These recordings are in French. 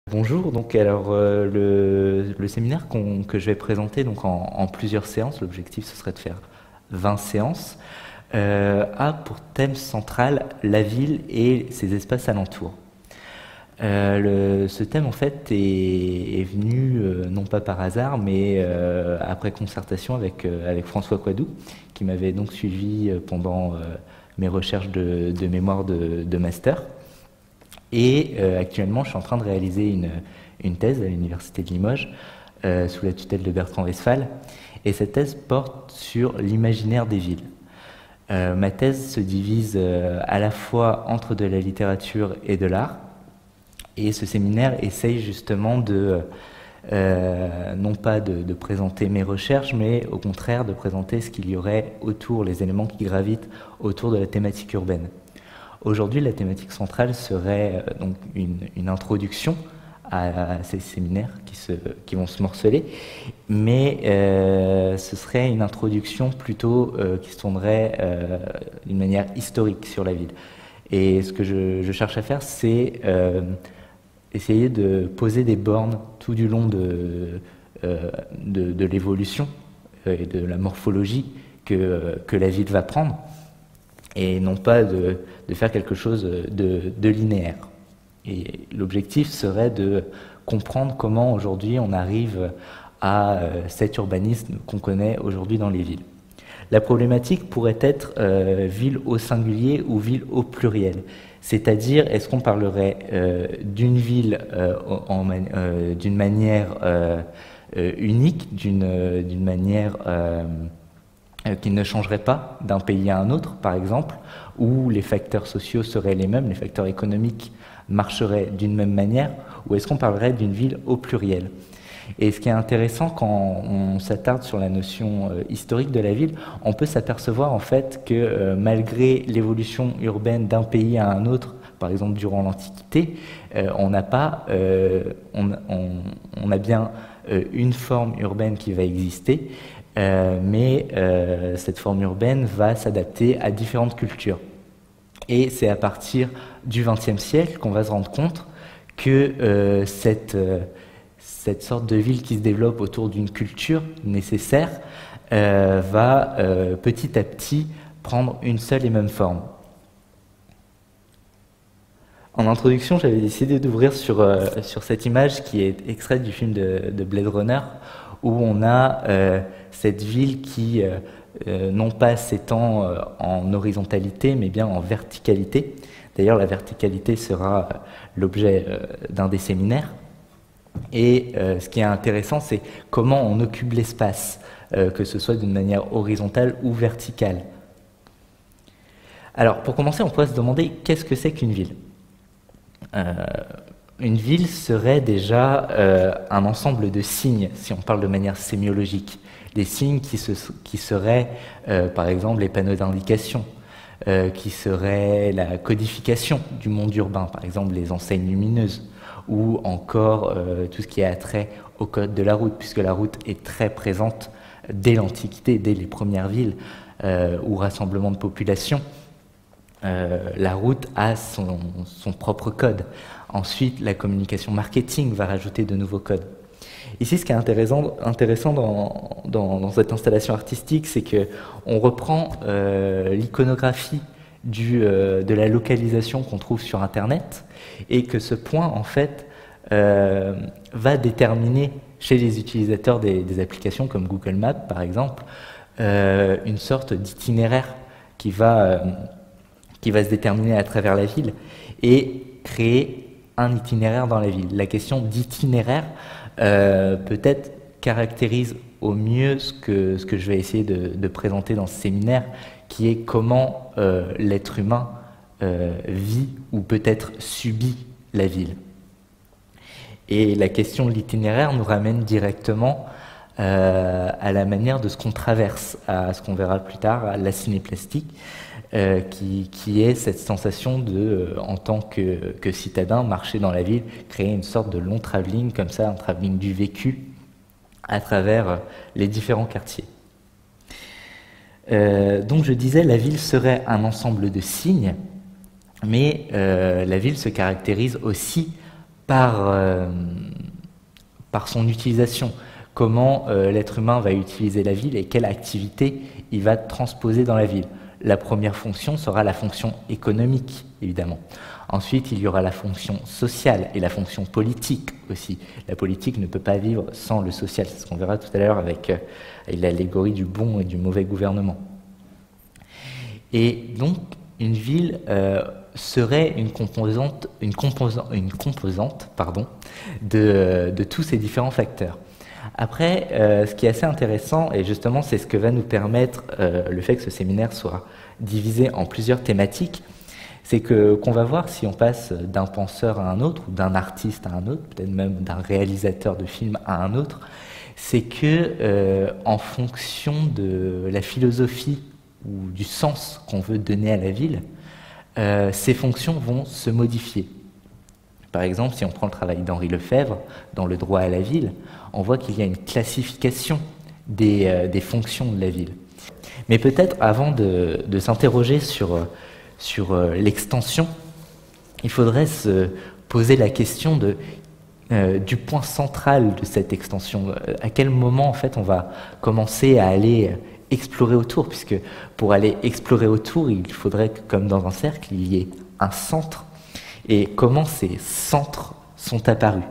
Bonjour, donc alors le séminaire que je vais présenter donc en plusieurs séances, l'objectif ce serait de faire 20 séances, a pour thème central la ville et ses espaces alentours. Ce thème en fait est venu non pas par hasard mais après concertation avec François Coidou qui m'avait donc suivi pendant mes recherches de mémoire de master. Et actuellement, je suis en train de réaliser une thèse à l'Université de Limoges, sous la tutelle de Bertrand Westphal. Et cette thèse porte sur l'imaginaire des villes. Ma thèse se divise à la fois entre de la littérature et de l'art. Et ce séminaire essaye justement non pas de présenter mes recherches, mais au contraire de présenter ce qu'il y aurait autour, les éléments qui gravitent autour de la thématique urbaine. Aujourd'hui, la thématique centrale serait donc une introduction à ces séminaires qui vont se morceler, mais ce serait une introduction plutôt qui se tournerait d'une manière historique sur la ville. Et ce que je cherche à faire, c'est essayer de poser des bornes tout du long de l'évolution et de la morphologie que la ville va prendre, et non pas de faire quelque chose de linéaire. Et l'objectif serait de comprendre comment aujourd'hui on arrive à cet urbanisme qu'on connaît aujourd'hui dans les villes. La problématique pourrait être ville au singulier ou ville au pluriel. C'est-à-dire, est-ce qu'on parlerait d'une ville d'une manière unique, d'une manière qui ne changerait pas d'un pays à un autre, par exemple, où les facteurs sociaux seraient les mêmes, les facteurs économiques marcheraient d'une même manière, ou est-ce qu'on parlerait d'une ville au pluriel? Et ce qui est intéressant quand on s'attarde sur la notion historique de la ville, on peut s'apercevoir en fait que malgré l'évolution urbaine d'un pays à un autre, par exemple durant l'Antiquité, on a bien une forme urbaine qui va exister, mais cette forme urbaine va s'adapter à différentes cultures. Et c'est à partir du XXe siècle qu'on va se rendre compte que cette sorte de ville qui se développe autour d'une culture nécessaire va petit à petit prendre une seule et même forme. En introduction, j'avais décidé d'ouvrir sur cette image qui est extraite du film de Blade Runner, où on a cette ville qui non pas s'étend en horizontalité, mais bien en verticalité. D'ailleurs, la verticalité sera l'objet d'un des séminaires. Et ce qui est intéressant, c'est comment on occupe l'espace, que ce soit d'une manière horizontale ou verticale. Alors, pour commencer, on pourrait se demander qu'est-ce que c'est qu'une ville ? Une ville serait déjà un ensemble de signes, si on parle de manière sémiologique. Des signes qui seraient, par exemple, les panneaux d'indication, qui seraient la codification du monde urbain, par exemple les enseignes lumineuses, ou encore tout ce qui a trait au code de la route, puisque la route est très présente dès l'Antiquité, dès les premières villes ou rassemblements de population. La route a son propre code. Ensuite, la communication marketing va rajouter de nouveaux codes. Ici, ce qui est intéressant dans cette installation artistique, c'est qu'on reprend l'iconographie de la localisation qu'on trouve sur Internet, et que ce point, en fait, va déterminer chez les utilisateurs des applications comme Google Maps, par exemple, une sorte d'itinéraire qui va se déterminer à travers la ville et créer un itinéraire dans la ville. La question d'itinéraire peut-être caractérise au mieux ce que je vais essayer de présenter dans ce séminaire, qui est comment l'être humain vit ou peut-être subit la ville. Et la question de l'itinéraire nous ramène directement à la manière de ce qu'on traverse, à ce qu'on verra plus tard, à la cinéplastique, qui est cette sensation de, en tant que citadin, marcher dans la ville, créer une sorte de long travelling, comme ça, un travelling du vécu à travers les différents quartiers. Donc je disais, la ville serait un ensemble de signes, mais la ville se caractérise aussi par, par son utilisation, comment l'être humain va utiliser la ville et quelle activité il va transposer dans la ville. La première fonction sera la fonction économique, évidemment. Ensuite, il y aura la fonction sociale et la fonction politique aussi. La politique ne peut pas vivre sans le social, c'est ce qu'on verra tout à l'heure avec l'allégorie du bon et du mauvais gouvernement. Et donc, une ville serait une composante de tous ces différents facteurs. Après, ce qui est assez intéressant, et justement c'est ce que va nous permettre le fait que ce séminaire soit divisé en plusieurs thématiques, c'est qu'on va voir si on passe d'un penseur à un autre, ou d'un artiste à un autre, peut-être même d'un réalisateur de film à un autre, c'est que en fonction de la philosophie ou du sens qu'on veut donner à la ville, ces fonctions vont se modifier. Par exemple, si on prend le travail d'Henri Lefebvre dans Le droit à la ville, on voit qu'il y a une classification des fonctions de la ville. Mais peut-être avant de s'interroger sur l'extension, il faudrait se poser la question du point central de cette extension. À quel moment, en fait, on va commencer à aller explorer autour, puisque pour aller explorer autour, il faudrait que, comme dans un cercle, il y ait un centre. Et comment ces centres sont apparus?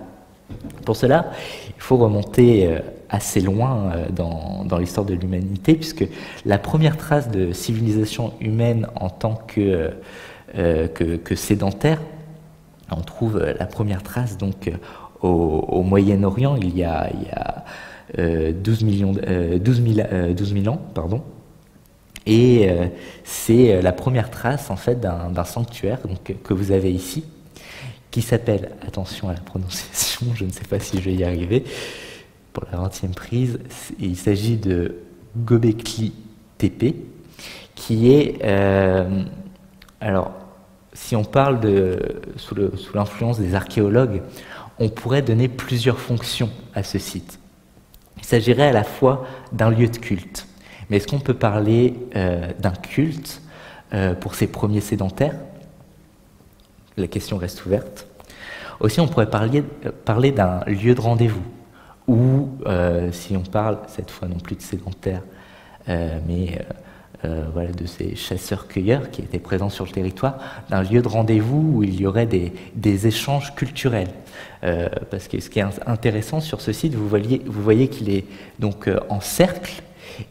Pour cela, il faut remonter assez loin dans l'histoire de l'humanité, puisque la première trace de civilisation humaine en tant que sédentaire, on trouve la première trace donc au Moyen-Orient il y a 12 000 ans, pardon. Et c'est la première trace en fait d'un sanctuaire donc, que vous avez ici, qui s'appelle, attention à la prononciation, je ne sais pas si je vais y arriver, pour la 20e prise, il s'agit de Göbekli Tepe, qui est, alors, si on parle sous l'influence des archéologues, on pourrait donner plusieurs fonctions à ce site. Il s'agirait à la fois d'un lieu de culte, mais est-ce qu'on peut parler d'un culte pour ces premiers sédentaires? La question reste ouverte. Aussi, on pourrait parler d'un lieu de rendez-vous, ou si on parle, cette fois non plus de sédentaires, mais voilà, de ces chasseurs-cueilleurs qui étaient présents sur le territoire, d'un lieu de rendez-vous où il y aurait des échanges culturels. Parce que ce qui est intéressant sur ce site, vous voyez qu'il est donc en cercle,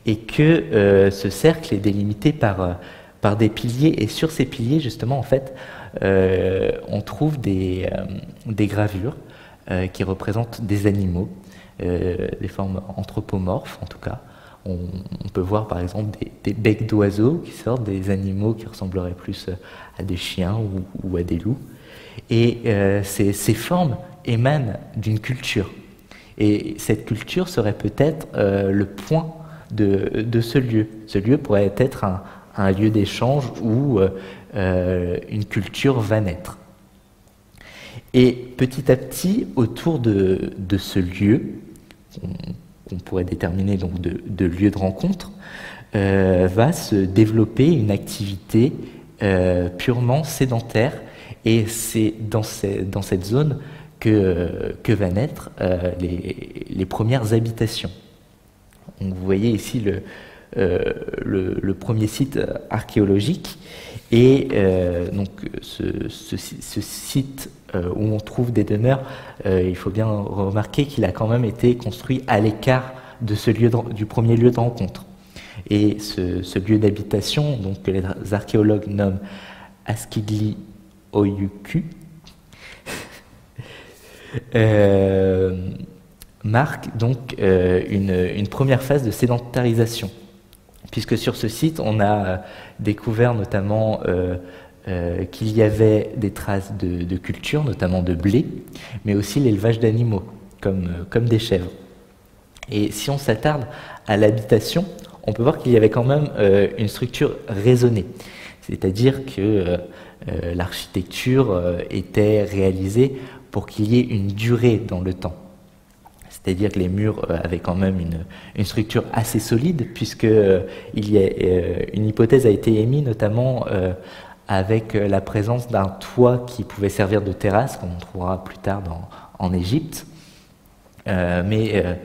et que ce cercle est délimité par des piliers, et sur ces piliers, justement, en fait, on trouve des gravures qui représentent des animaux, des formes anthropomorphes en tout cas. On peut voir par exemple des becs d'oiseaux qui sortent, des animaux qui ressembleraient plus à des chiens ou à des loups. Et ces formes émanent d'une culture. Et cette culture serait peut-être le point de ce lieu. Ce lieu pourrait être un lieu d'échange où une culture va naître. Et petit à petit, autour de ce lieu, qu'on pourrait déterminer donc de lieu de rencontre, va se développer une activité purement sédentaire, et c'est dans cette zone que va naître les premières habitations. Donc, vous voyez ici le premier site archéologique, et donc ce site où on trouve des demeures, il faut bien remarquer qu'il a quand même été construit à l'écart de du premier lieu de rencontre. Et ce lieu d'habitation, donc que les archéologues nomment Askigli Oyuku, marque donc une première phase de sédentarisation, puisque sur ce site, on a découvert notamment qu'il y avait des traces de culture, notamment de blé, mais aussi l'élevage d'animaux, comme des chèvres. Et si on s'attarde à l'habitation, on peut voir qu'il y avait quand même une structure raisonnée, c'est-à-dire que l'architecture était réalisée pour qu'il y ait une durée dans le temps. C'est-à-dire que les murs avaient quand même une structure assez solide, puisque une hypothèse a été émise, notamment avec la présence d'un toit qui pouvait servir de terrasse, comme on trouvera plus tard en Égypte. Ces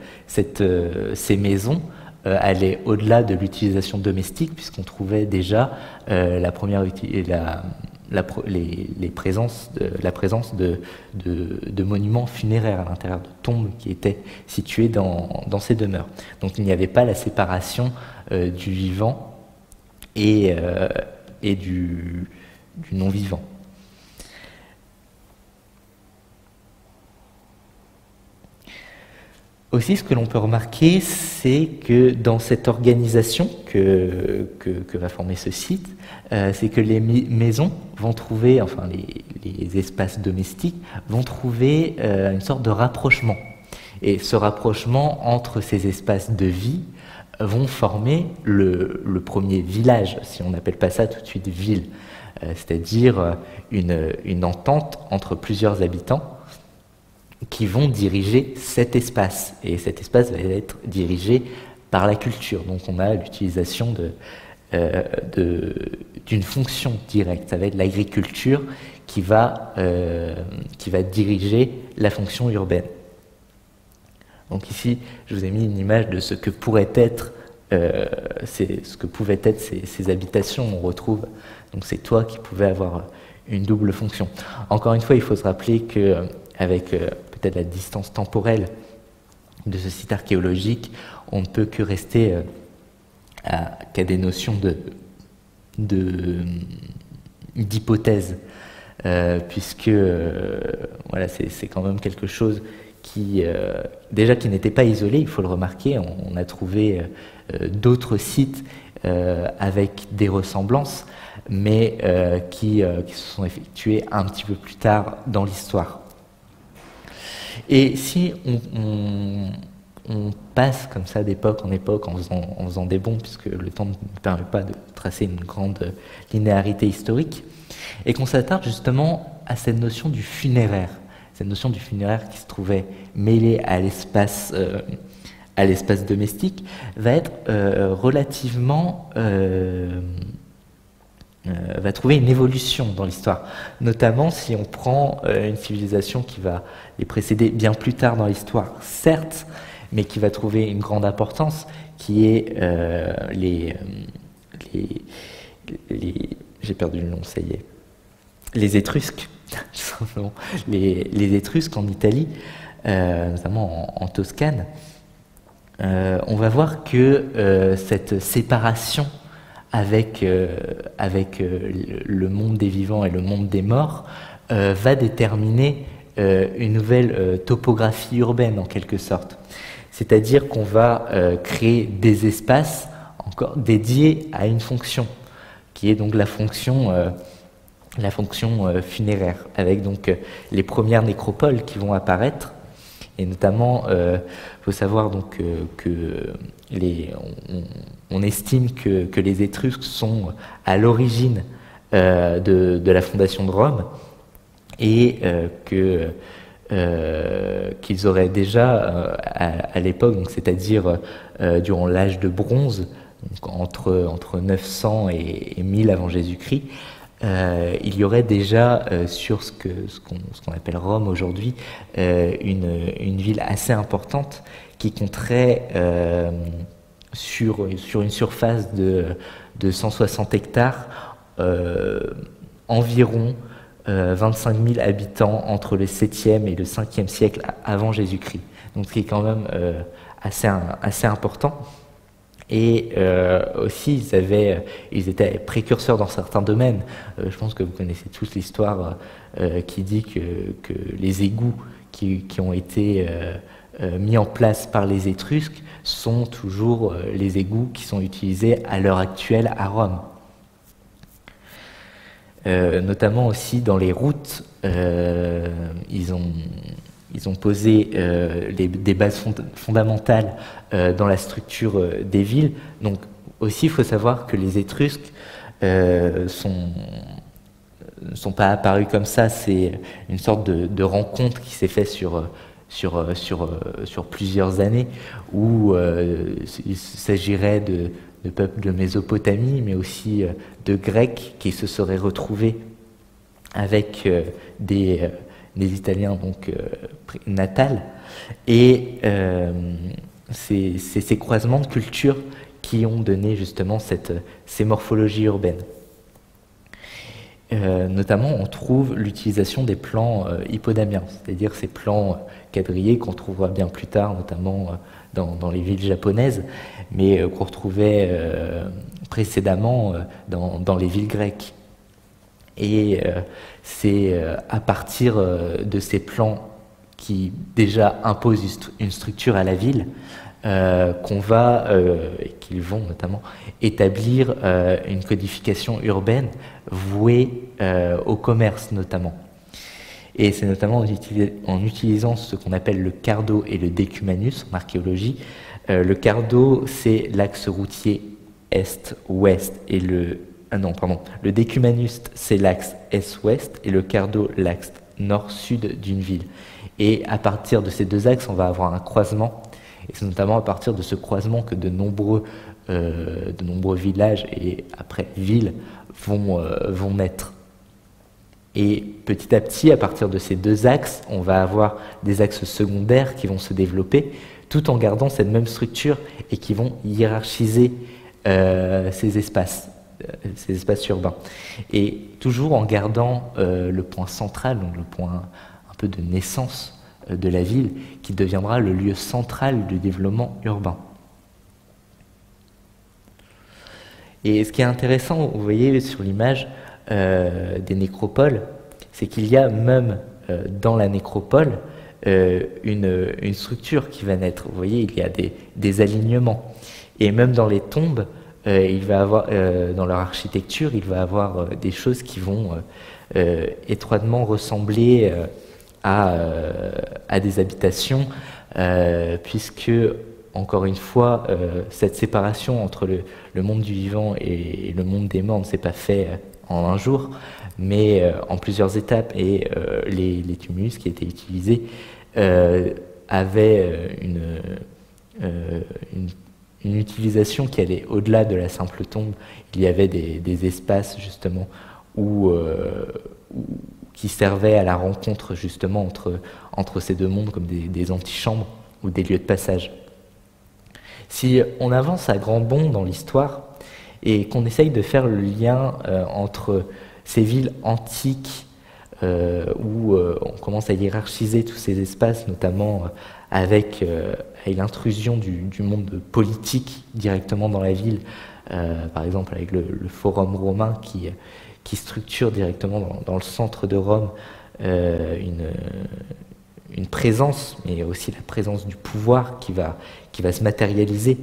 maisons allaient au-delà de l'utilisation domestique, puisqu'on trouvait déjà la présence de monuments funéraires à l'intérieur de tombes qui étaient situées dans ces demeures. Donc il n'y avait pas la séparation du vivant et du non-vivant. Aussi, ce que l'on peut remarquer, c'est que dans cette organisation que va former ce site, c'est que les maisons vont trouver, enfin les espaces domestiques, vont trouver une sorte de rapprochement. Et ce rapprochement entre ces espaces de vie vont former le premier village, si on n'appelle pas ça tout de suite ville, c'est-à-dire une entente entre plusieurs habitants qui vont diriger cet espace. Et cet espace va être dirigé par la culture. Donc on a l'utilisation d'une fonction directe. Ça va être l'agriculture qui va diriger la fonction urbaine. Donc ici, je vous ai mis une image de ce que pourraient être ces habitations. On retrouve donc ces toits qui pouvaient avoir une double fonction. Encore une fois, il faut se rappeler qu'avec peut-être la distance temporelle de ce site archéologique, on ne peut que rester qu'à des notions d'hypothèse, puisque voilà, c'est quand même quelque chose qui n'était pas isolé, il faut le remarquer. On a trouvé d'autres sites avec des ressemblances, mais qui se sont effectués un petit peu plus tard dans l'histoire. Et si on passe comme ça d'époque en époque en faisant des bonds, puisque le temps ne permet pas de tracer une grande linéarité historique, et qu'on s'attarde justement à cette notion du funéraire, cette notion du funéraire qui se trouvait mêlée à l'espace domestique, va être va trouver une évolution dans l'histoire, notamment si on prend une civilisation qui va les précéder bien plus tard dans l'histoire, certes, mais qui va trouver une grande importance, qui est j'ai perdu le nom, ça y est, les Étrusques, tout simplement. Les Étrusques en Italie, notamment en Toscane. On va voir que cette séparation avec le monde des vivants et le monde des morts va déterminer une nouvelle topographie urbaine en quelque sorte. C'est-à-dire qu'on va créer des espaces encore dédiés à une fonction, qui est donc la fonction funéraire, avec donc les premières nécropoles qui vont apparaître. Et notamment, faut savoir donc on estime que les Étrusques sont à l'origine de la fondation de Rome, et qu'ils auraient déjà à l'époque, donc c'est-à-dire durant l'âge de bronze, donc entre 900 et 1000 avant Jésus-Christ, il y aurait déjà sur ce qu'on appelle Rome aujourd'hui une ville assez importante qui compterait sur une surface de 160 hectares environ 25 000 habitants entre le 7e et le 5e siècle avant Jésus-Christ. Donc ce qui est quand même assez important. Et aussi, ils étaient précurseurs dans certains domaines. Je pense que vous connaissez tous l'histoire qui dit que les égouts qui ont été mis en place par les Étrusques sont toujours les égouts qui sont utilisés à l'heure actuelle à Rome. Notamment aussi dans les routes, ils ont posé des bases fondamentales dans la structure des villes. Donc aussi, il faut savoir que les Étrusques ne sont pas apparus comme ça. C'est une sorte de rencontre qui s'est faite sur plusieurs années, où il s'agirait peuples de Mésopotamie, mais aussi de Grecs qui se seraient retrouvés avec des Italiens donc natals. Et c'est ces croisements de cultures qui ont donné justement ces morphologies urbaines. Notamment, on trouve l'utilisation des plans hippodamiens, c'est-à-dire ces plans quadrillés qu'on trouvera bien plus tard, notamment dans les villes japonaises, mais qu'on retrouvait précédemment dans les villes grecques. Et c'est à partir de ces plans qui déjà imposent une structure à la ville qu'on va, et qu'ils vont notamment, établir une codification urbaine vouée au commerce notamment. Et c'est notamment en utilisant ce qu'on appelle le cardo et le décumanus en archéologie. Le cardo, c'est l'axe routier est-ouest et le décumanus, c'est l'axe est-ouest et le cardo, l'axe nord-sud d'une ville. Et à partir de ces deux axes, on va avoir un croisement. Et c'est notamment à partir de ce croisement que de nombreux villages et après villes vont naître. Et petit à petit, à partir de ces deux axes, on va avoir des axes secondaires qui vont se développer, tout en gardant cette même structure et qui vont hiérarchiser ces espaces urbains. Et toujours en gardant le point central, donc le point un peu de naissance de la ville, qui deviendra le lieu central du développement urbain. Et ce qui est intéressant, vous voyez sur l'image des nécropoles, c'est qu'il y a même dans la nécropole une structure qui va naître. Vous voyez, il y a des alignements. Et même dans les tombes, il va avoir, dans leur architecture, il va avoir des choses qui vont étroitement ressembler à des habitations, puisque, encore une fois, cette séparation entre le monde du vivant et le monde des morts ne s'est pas fait en un jour, mais en plusieurs étapes. Et les tumulus qui étaient utilisés avaient une utilisation qui allait au-delà de la simple tombe. Il y avait des espaces justement qui servaient à la rencontre justement entre ces deux mondes, comme des antichambres ou des lieux de passage. Si on avance à grands bonds dans l'histoire et qu'on essaye de faire le lien entre ces villes antiques où on commence à hiérarchiser tous ces espaces, notamment avec l'intrusion du monde politique directement dans la ville, par exemple avec le forum romain qui structure directement dans le centre de Rome une présence, mais aussi la présence du pouvoir qui va se matérialiser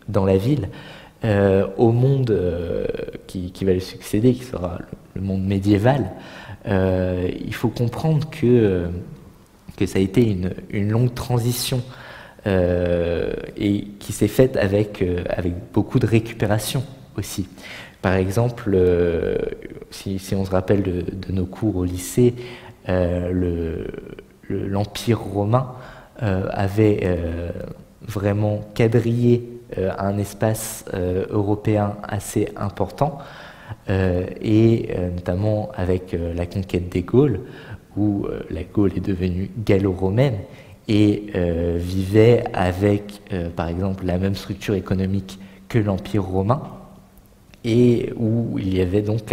dans la ville, au monde qui va lui succéder, qui sera le monde médiéval. Il faut comprendre que ça a été une longue transition et qui s'est faite avec beaucoup de récupération aussi. Par exemple, si on se rappelle de nos cours au lycée, l'Empire romain avait vraiment quadrillé un espace européen assez important, et notamment avec la conquête des Gaules, où la Gaule est devenue gallo-romaine et vivait avec, par exemple, la même structure économique que l'Empire romain, et où il y avait donc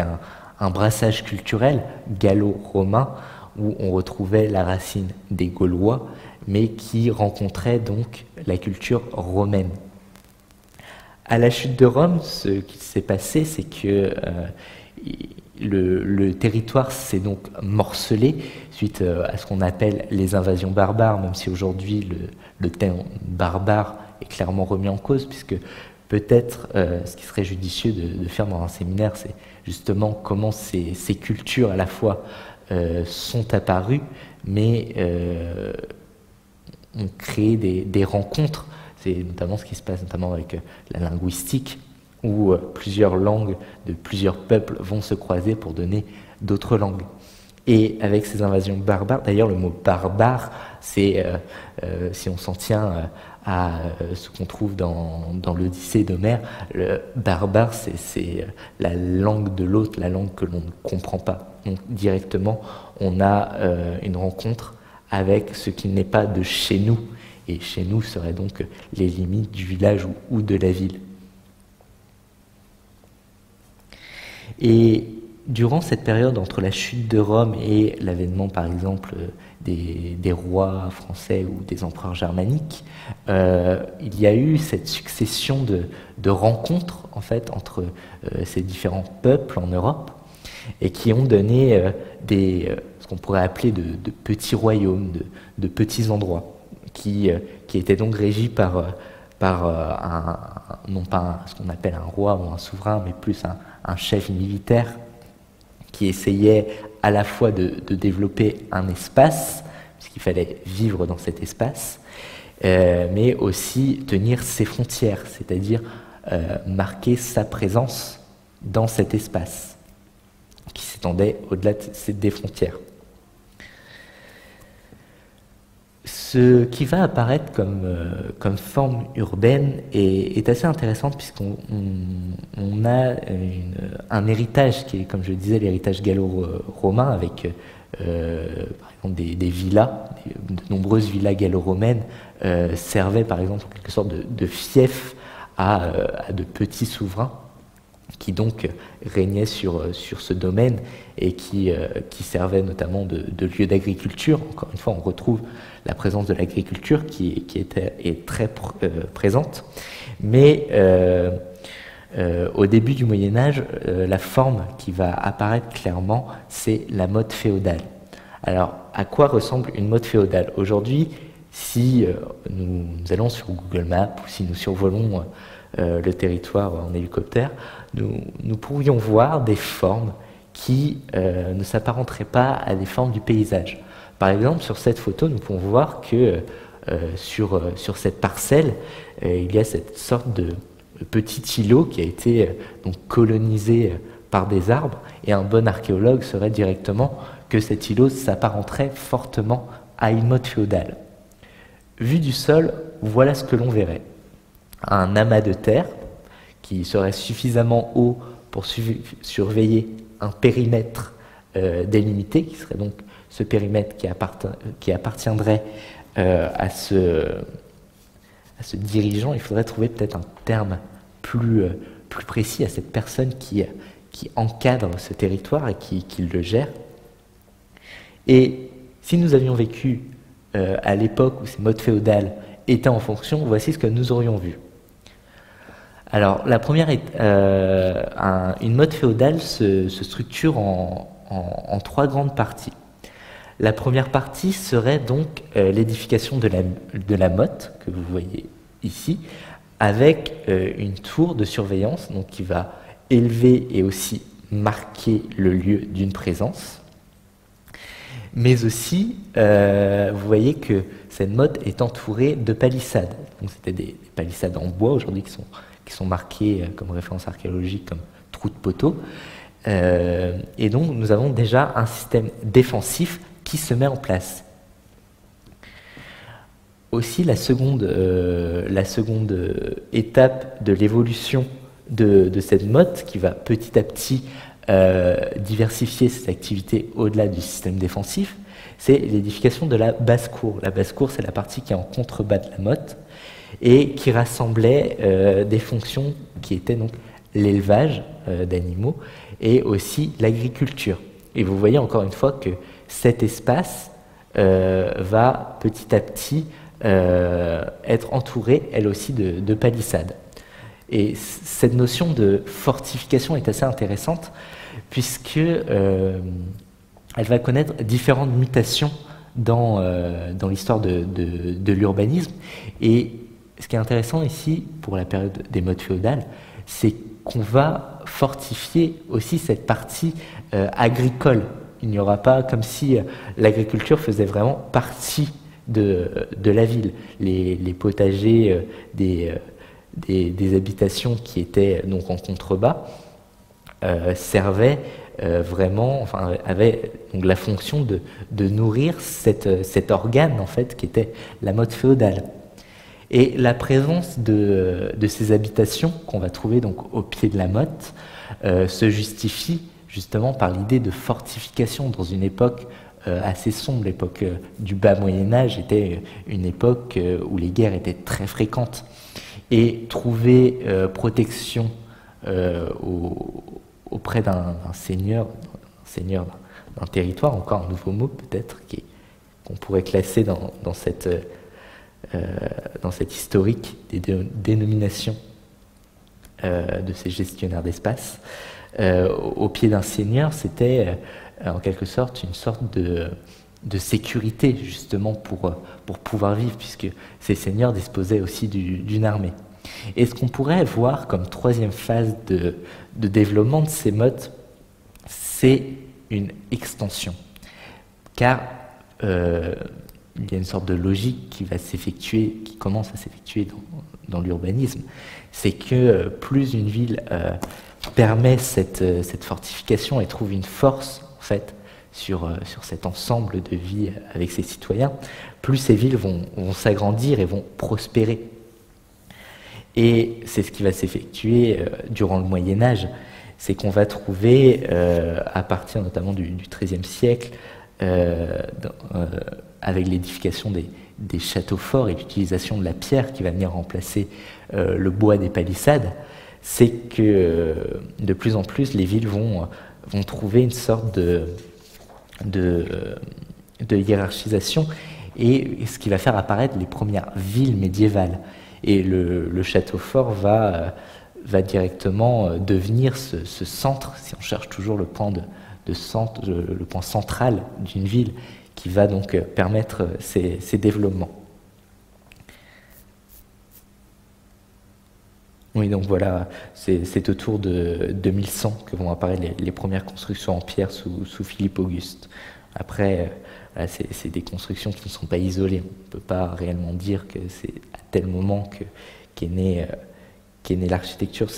un brassage culturel gallo-romain, où on retrouvait la racine des Gaulois, mais qui rencontrait donc la culture romaine. À la chute de Rome, ce qui s'est passé, c'est que le territoire s'est donc morcelé suite à ce qu'on appelle les invasions barbares, même si aujourd'hui le terme barbare est clairement remis en cause, puisque peut-être ce qui serait judicieux de faire dans un séminaire, c'est justement comment ces cultures à la fois sont apparues, mais ont créé des rencontres. C'est notamment ce qui se passe notamment avec la linguistique, où plusieurs langues de plusieurs peuples vont se croiser pour donner d'autres langues. Et avec ces invasions barbares, d'ailleurs le mot barbare, c'est, si on s'en tient à ce qu'on trouve dans l'Odyssée d'Homère, le barbare, c'est la langue de l'autre, la langue que l'on ne comprend pas. Donc directement, on a une rencontre avec ce qui n'est pas de chez nous. Et chez nous seraient donc les limites du village ou de la ville. Et durant cette période entre la chute de Rome et l'avènement, par exemple, des rois français ou des empereurs germaniques, il y a eu cette succession de rencontres en fait entre ces différents peuples en Europe et qui ont donné ce qu'on pourrait appeler de petits royaumes, de petits endroits qui étaient donc régis par non pas ce qu'on appelle un roi ou un souverain, mais plus un chef militaire qui essayait à la fois de développer un espace, puisqu'il fallait vivre dans cet espace, mais aussi tenir ses frontières, c'est-à-dire marquer sa présence dans cet espace, qui s'étendait au-delà des frontières. Ce qui va apparaître comme forme urbaine est assez intéressante puisqu'on a un héritage qui est, comme je le disais, l'héritage gallo-romain avec par exemple des villas, de nombreuses villas gallo-romaines servaient par exemple en quelque sorte de fief à de petits souverains qui donc régnaient sur ce domaine et qui servaient notamment de lieu d'agriculture. Encore une fois, on retrouve la présence de l'agriculture qui est très présente. Mais au début du Moyen-Âge, la forme qui va apparaître clairement, c'est la mode féodale. Alors, à quoi ressemble une mode féodale? Aujourd'hui, si nous allons sur Google Maps ou si nous survolons le territoire en hélicoptère, nous pourrions voir des formes qui ne s'apparenteraient pas à des formes du paysage. Par exemple, sur cette photo, nous pouvons voir que sur cette parcelle, il y a cette sorte de petit îlot qui a été donc colonisé par des arbres, et un bon archéologue saurait directement que cet îlot s'apparenterait fortement à une mode féodale. Vu du sol, voilà ce que l'on verrait. Un amas de terre qui serait suffisamment haut pour surveiller un périmètre délimité, qui serait donc ce périmètre qui appartiendrait à ce dirigeant. Il faudrait trouver peut-être un terme plus précis à cette personne qui encadre ce territoire et qui le gère. Et si nous avions vécu à l'époque où ces modes féodales étaient en fonction, voici ce que nous aurions vu. Alors, la première est une mode féodale se structure en trois grandes parties. La première partie serait donc l'édification de la motte, que vous voyez ici, avec une tour de surveillance donc, qui va élever et aussi marquer le lieu d'une présence. Mais aussi, vous voyez que cette motte est entourée de palissades. Donc, c'était des palissades en bois aujourd'hui qui sont marquées comme référence archéologique comme trous de poteau. Et donc, nous avons déjà un système défensif qui se met en place. Aussi, la seconde étape de l'évolution de cette motte, qui va petit à petit diversifier ses activités au-delà du système défensif, c'est l'édification de la basse-cour. La basse-cour, c'est la partie qui est en contrebas de la motte et qui rassemblait des fonctions qui étaient donc l'élevage d'animaux et aussi l'agriculture. Et vous voyez encore une fois que cet espace va petit à petit être entouré, elle aussi, de palissades. Et cette notion de fortification est assez intéressante puisque elle va connaître différentes mutations dans l'histoire de l'urbanisme. Et ce qui est intéressant ici, pour la période des modes féodales, c'est qu'on va fortifier aussi cette partie agricole. Il n'y aura pas comme si l'agriculture faisait vraiment partie de la ville. Les potagers des habitations qui étaient donc en contrebas servaient vraiment, enfin, avait donc la fonction de nourrir cet organe en fait qui était la motte féodale. Et la présence de ces habitations qu'on va trouver donc au pied de la motte se justifie justement par l'idée de fortification dans une époque assez sombre. L'époque du bas Moyen-Âge était une époque où les guerres étaient très fréquentes. Et trouver protection auprès d'un seigneur d'un territoire, encore un nouveau mot peut-être, qu'on pourrait classer dans cette historique des dénominations de ces gestionnaires d'espace, au pied d'un seigneur, c'était en quelque sorte une sorte de sécurité justement pour pouvoir vivre, puisque ces seigneurs disposaient aussi d'une armée. Et ce qu'on pourrait voir comme troisième phase de développement de ces mottes, c'est une extension. Car il y a une sorte de logique qui commence à s'effectuer dans l'urbanisme, c'est que plus une ville permet cette fortification et trouve une force en fait sur cet ensemble de vie avec ses citoyens, plus ces villes vont s'agrandir et vont prospérer. Et c'est ce qui va s'effectuer durant le Moyen-Âge, c'est qu'on va trouver, à partir notamment du XIIIe siècle, avec l'édification des châteaux forts et l'utilisation de la pierre qui va venir remplacer le bois des palissades, c'est que de plus en plus les villes vont trouver une sorte de hiérarchisation, et ce qui va faire apparaître les premières villes médiévales. Et le château fort va directement devenir ce centre, si on cherche toujours le point le point central d'une ville, qui va donc permettre ces développements. Oui, donc voilà, c'est autour de 2100 que vont apparaître les premières constructions en pierre sous Philippe Auguste. Après, voilà, c'est des constructions qui ne sont pas isolées. On ne peut pas réellement dire que c'est à tel moment qu'est née l'architecture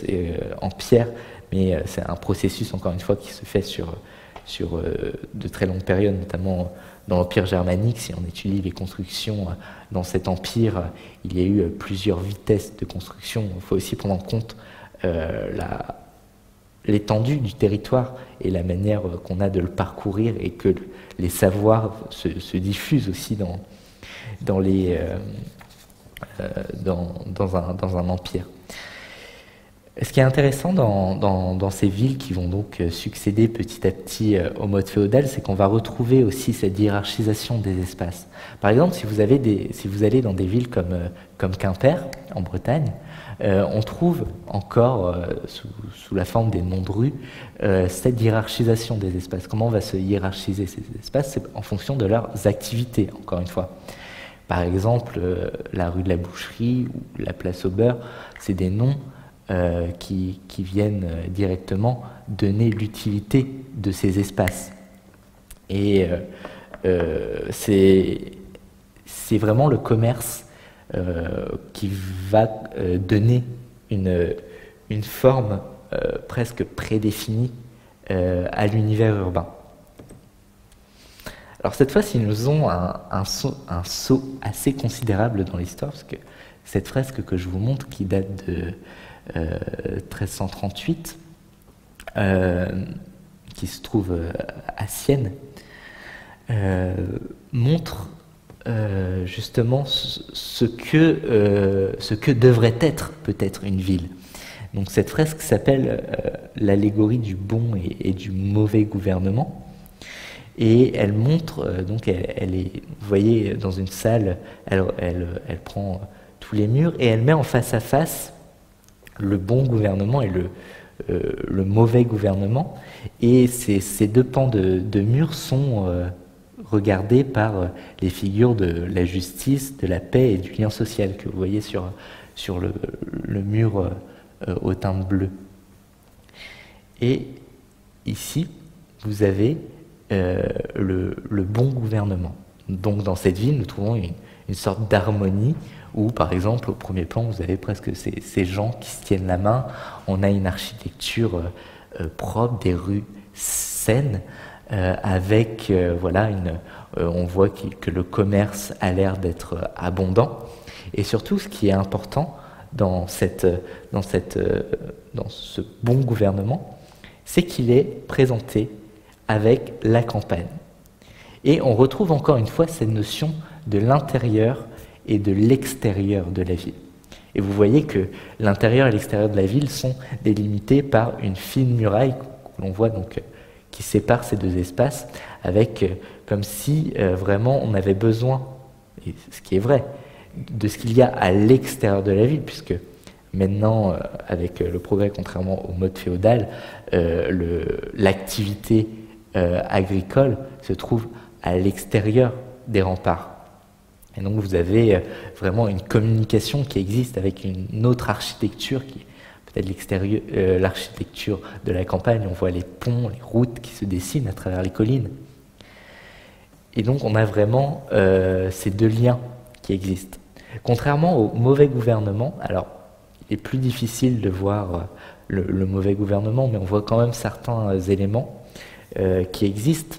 en pierre, mais c'est un processus, encore une fois, qui se fait sur de très longues périodes, notamment dans l'Empire germanique. Si on étudie les constructions dans cet empire, il y a eu plusieurs vitesses de construction. Il faut aussi prendre en compte l'étendue du territoire et la manière qu'on a de le parcourir, et que les savoirs se diffusent aussi dans un empire. Ce qui est intéressant dans ces villes qui vont donc succéder petit à petit au mode féodal, c'est qu'on va retrouver aussi cette hiérarchisation des espaces. Par exemple, si vous allez dans des villes comme Quimper, en Bretagne, on trouve encore, sous la forme des noms de rues, cette hiérarchisation des espaces. Comment on va se hiérarchiser ces espaces? C'est en fonction de leurs activités, encore une fois. Par exemple, la rue de la Boucherie ou la place au Beurre, c'est des noms qui viennent directement donner l'utilité de ces espaces. Et c'est vraiment le commerce qui va donner une forme presque prédéfinie à l'univers urbain. Alors cette fois-ci, nous faisons un saut assez considérable dans l'histoire, parce que cette fresque que je vous montre, qui date de 1338, qui se trouve à Sienne, montre justement ce que devrait être peut-être une ville. Donc cette fresque s'appelle l'allégorie du bon et du mauvais gouvernement, et elle montre, donc elle est, vous voyez, dans une salle, elle prend tous les murs et elle met en face à face le bon gouvernement et le mauvais gouvernement, et ces deux pans de murs sont regardés par les figures de la justice, de la paix et du lien social que vous voyez sur le mur au teint bleu. Et ici, vous avez le bon gouvernement. Donc dans cette ville, nous trouvons une sorte d'harmonie où, par exemple, au premier plan, vous avez presque ces gens qui se tiennent la main. On a une architecture propre, des rues saine, avec, voilà, on voit que le commerce a l'air d'être abondant. Et surtout, ce qui est important dans ce bon gouvernement, c'est qu'il est présenté avec la campagne. Et on retrouve encore une fois cette notion de l'intérieur et de l'extérieur de la ville. Et vous voyez que l'intérieur et l'extérieur de la ville sont délimités par une fine muraille que l'on voit donc qui sépare ces deux espaces, avec comme si vraiment on avait besoin, et ce qui est vrai, de ce qu'il y a à l'extérieur de la ville, puisque maintenant, avec le progrès, contrairement au mode féodal, l'activité agricole se trouve à l'extérieur des remparts. Et donc vous avez vraiment une communication qui existe avec une autre architecture qui est peut-être l'architecture de la campagne. On voit les ponts, les routes qui se dessinent à travers les collines. Et donc on a vraiment ces deux liens qui existent. Contrairement au mauvais gouvernement, alors il est plus difficile de voir le mauvais gouvernement, mais on voit quand même certains éléments qui existent.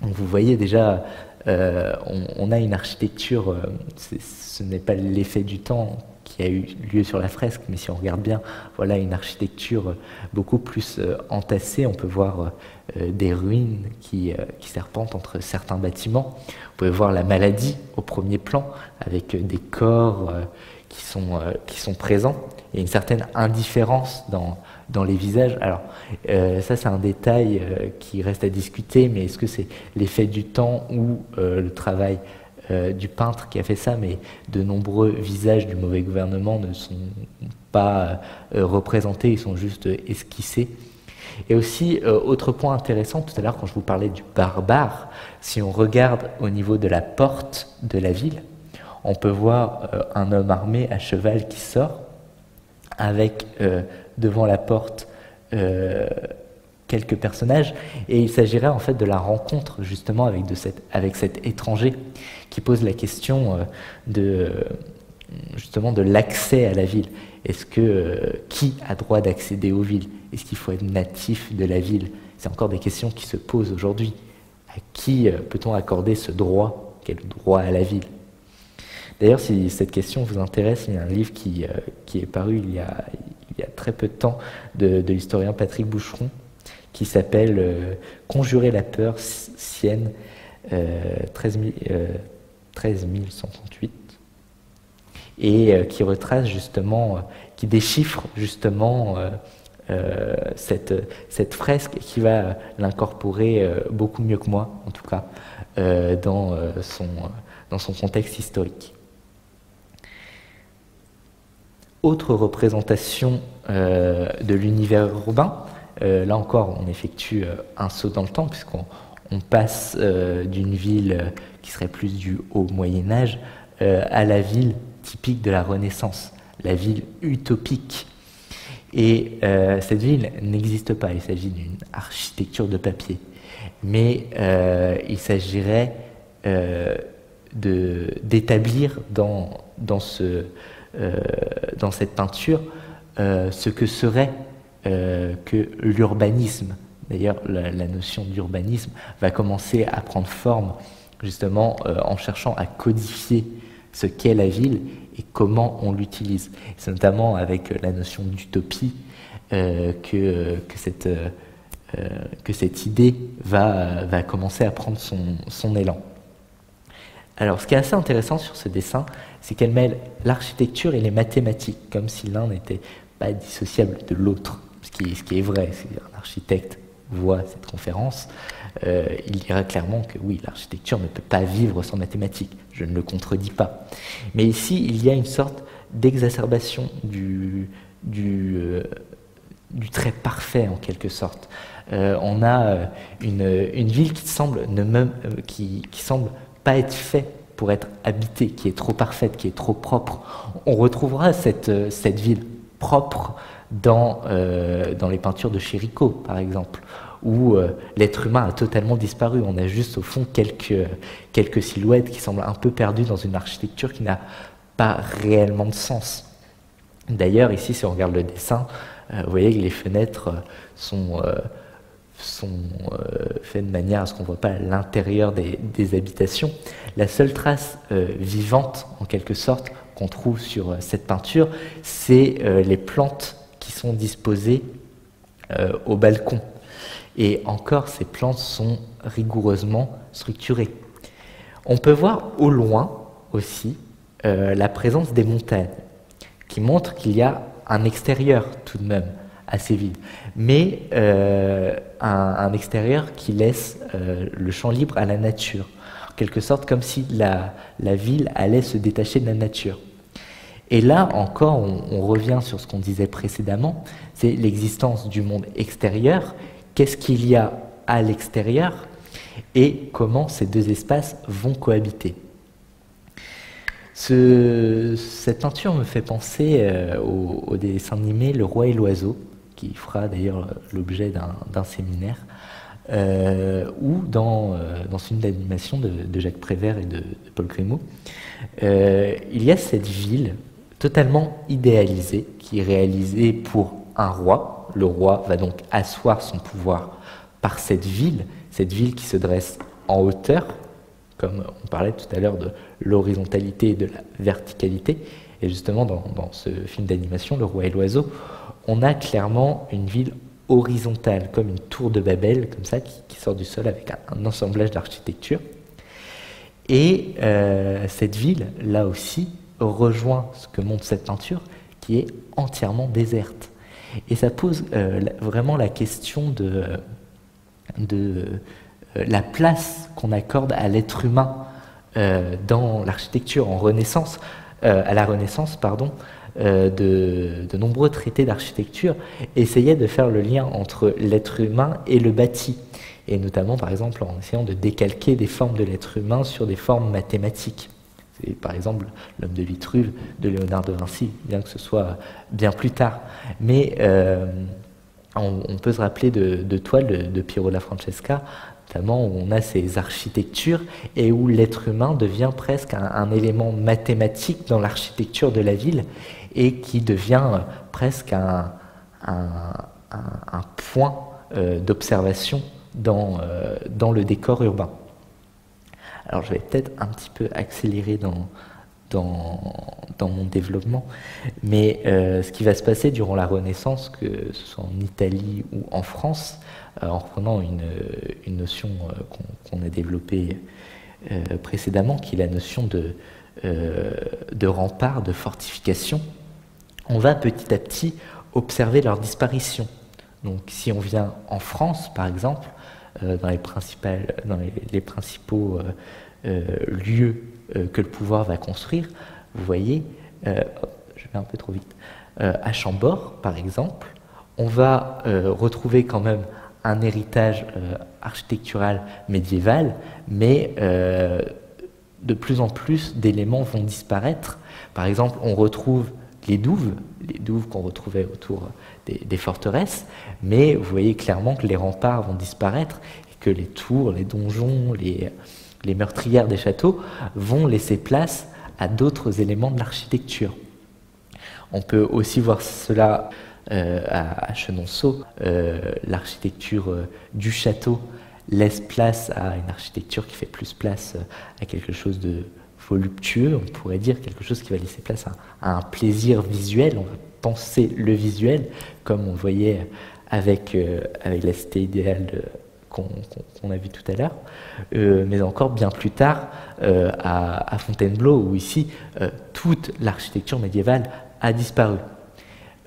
Donc vous voyez déjà, on a une architecture, ce n'est pas l'effet du temps qui a eu lieu sur la fresque, mais si on regarde bien, voilà une architecture beaucoup plus entassée. On peut voir des ruines qui serpentent entre certains bâtiments. Vous pouvez voir la maladie au premier plan, avec des corps qui sont présents, et une certaine indifférence dans les visages. Alors ça c'est un détail qui reste à discuter, mais est-ce que c'est l'effet du temps ou le travail du peintre qui a fait ça? Mais de nombreux visages du mauvais gouvernement ne sont pas représentés, ils sont juste esquissés. Et aussi, autre point intéressant, tout à l'heure quand je vous parlais du barbare, si on regarde au niveau de la porte de la ville, on peut voir un homme armé à cheval qui sort, avec devant la porte quelques personnages, et il s'agirait en fait de la rencontre justement avec cet étranger qui pose la question justement de l'accès à la ville. Est-ce que qui a droit d'accéder aux villes? Est-ce qu'il faut être natif de la ville? C'est encore des questions qui se posent aujourd'hui. À qui peut-on accorder ce droit, quel droit à la ville? D'ailleurs, si cette question vous intéresse, il y a un livre qui est paru il y a très peu de temps de l'historien Patrick Boucheron, qui s'appelle « Conjurer la peur, Sienne, 13138 », et qui retrace justement, qui déchiffre justement cette fresque, et qui va l'incorporer beaucoup mieux que moi, en tout cas, dans son contexte historique. Autre représentation de l'univers urbain, là encore on effectue un saut dans le temps, puisqu'on passe d'une ville qui serait plus du haut Moyen-Âge à la ville typique de la Renaissance, la ville utopique. Et cette ville n'existe pas, il s'agit d'une architecture de papier, mais il s'agirait d'établir dans cette peinture ce que serait que l'urbanisme. D'ailleurs, la notion d'urbanisme va commencer à prendre forme justement en cherchant à codifier ce qu'est la ville et comment on l'utilise. C'est notamment avec la notion d'utopie que cette idée va commencer à prendre son élan. Alors, ce qui est assez intéressant sur ce dessin, c'est qu'elle mêle l'architecture et les mathématiques, comme si l'un n'était pas dissociable de l'autre. Ce qui est vrai, si un architecte voit cette conférence, il dira clairement que oui, l'architecture ne peut pas vivre sans mathématiques. Je ne le contredis pas. Mais ici, il y a une sorte d'exacerbation du trait parfait, en quelque sorte. On a une ville qui semble pas être faite pour être habitée, qui est trop parfaite, qui est trop propre. On retrouvera cette ville propre dans les peintures de Chérico, par exemple, où l'être humain a totalement disparu. On a juste, au fond, quelques silhouettes qui semblent un peu perdues dans une architecture qui n'a pas réellement de sens. D'ailleurs, ici, si on regarde le dessin, vous voyez que les fenêtres sont sont faits de manière à ce qu'on ne voit pas l'intérieur des habitations. La seule trace vivante, en quelque sorte, qu'on trouve sur cette peinture, c'est les plantes qui sont disposées au balcon. Et encore, ces plantes sont rigoureusement structurées. On peut voir au loin aussi la présence des montagnes, qui montre qu'il y a un extérieur tout de même assez vide, mais un extérieur qui laisse le champ libre à la nature, en quelque sorte comme si la ville allait se détacher de la nature. Et là encore, on revient sur ce qu'on disait précédemment, c'est l'existence du monde extérieur, qu'est-ce qu'il y a à l'extérieur et comment ces deux espaces vont cohabiter. Cette peinture me fait penser au dessin animé Le Roi et l'Oiseau, qui fera d'ailleurs l'objet d'un séminaire, ou dans ce film d'animation de Jacques Prévert et de Paul Grimaud. Il y a cette ville totalement idéalisée, qui est réalisée pour un roi. Le roi va donc asseoir son pouvoir par cette ville qui se dresse en hauteur, comme on parlait tout à l'heure de l'horizontalité et de la verticalité. Et justement, dans ce film d'animation, Le Roi et l'Oiseau, on a clairement une ville horizontale, comme une tour de Babel, comme ça, qui sort du sol avec un assemblage d'architecture. Et cette ville, là aussi, rejoint ce que montre cette peinture, qui est entièrement déserte. Et ça pose vraiment la question de la place qu'on accorde à l'être humain dans l'architecture en Renaissance, à la Renaissance, pardon, de nombreux traités d'architecture essayaient de faire le lien entre l'être humain et le bâti, et notamment par exemple en essayant de décalquer des formes de l'être humain sur des formes mathématiques. C'est par exemple L'homme de Vitruve de Léonard de Vinci, bien que ce soit bien plus tard. Mais on peut se rappeler de toiles de Piero della Francesca, notamment où on a ces architectures et où l'être humain devient presque un élément mathématique dans l'architecture de la ville et qui devient presque un point d'observation dans le décor urbain. Alors je vais peut-être un petit peu accélérer dans mon développement, mais ce qui va se passer durant la Renaissance, que ce soit en Italie ou en France, en reprenant une notion qu'on a développée précédemment, qui est la notion de rempart, de fortification, on va petit à petit observer leur disparition. Donc si on vient en France, par exemple, dans les principaux lieux que le pouvoir va construire, vous voyez, je vais un peu trop vite, à Chambord, par exemple, on va retrouver quand même un héritage architectural médiéval, mais de plus en plus d'éléments vont disparaître. Par exemple, on retrouve les douves qu'on retrouvait autour des forteresses, mais vous voyez clairement que les remparts vont disparaître et que les tours, les donjons, les meurtrières des châteaux vont laisser place à d'autres éléments de l'architecture. On peut aussi voir cela à Chenonceau. L'architecture du château laisse place à une architecture qui fait plus place à quelque chose de voluptueux, on pourrait dire, quelque chose qui va laisser place à un plaisir visuel. On va penser le visuel, comme on voyait avec la cité idéale qu'on a vu tout à l'heure, mais encore bien plus tard à Fontainebleau, où ici toute l'architecture médiévale a disparu.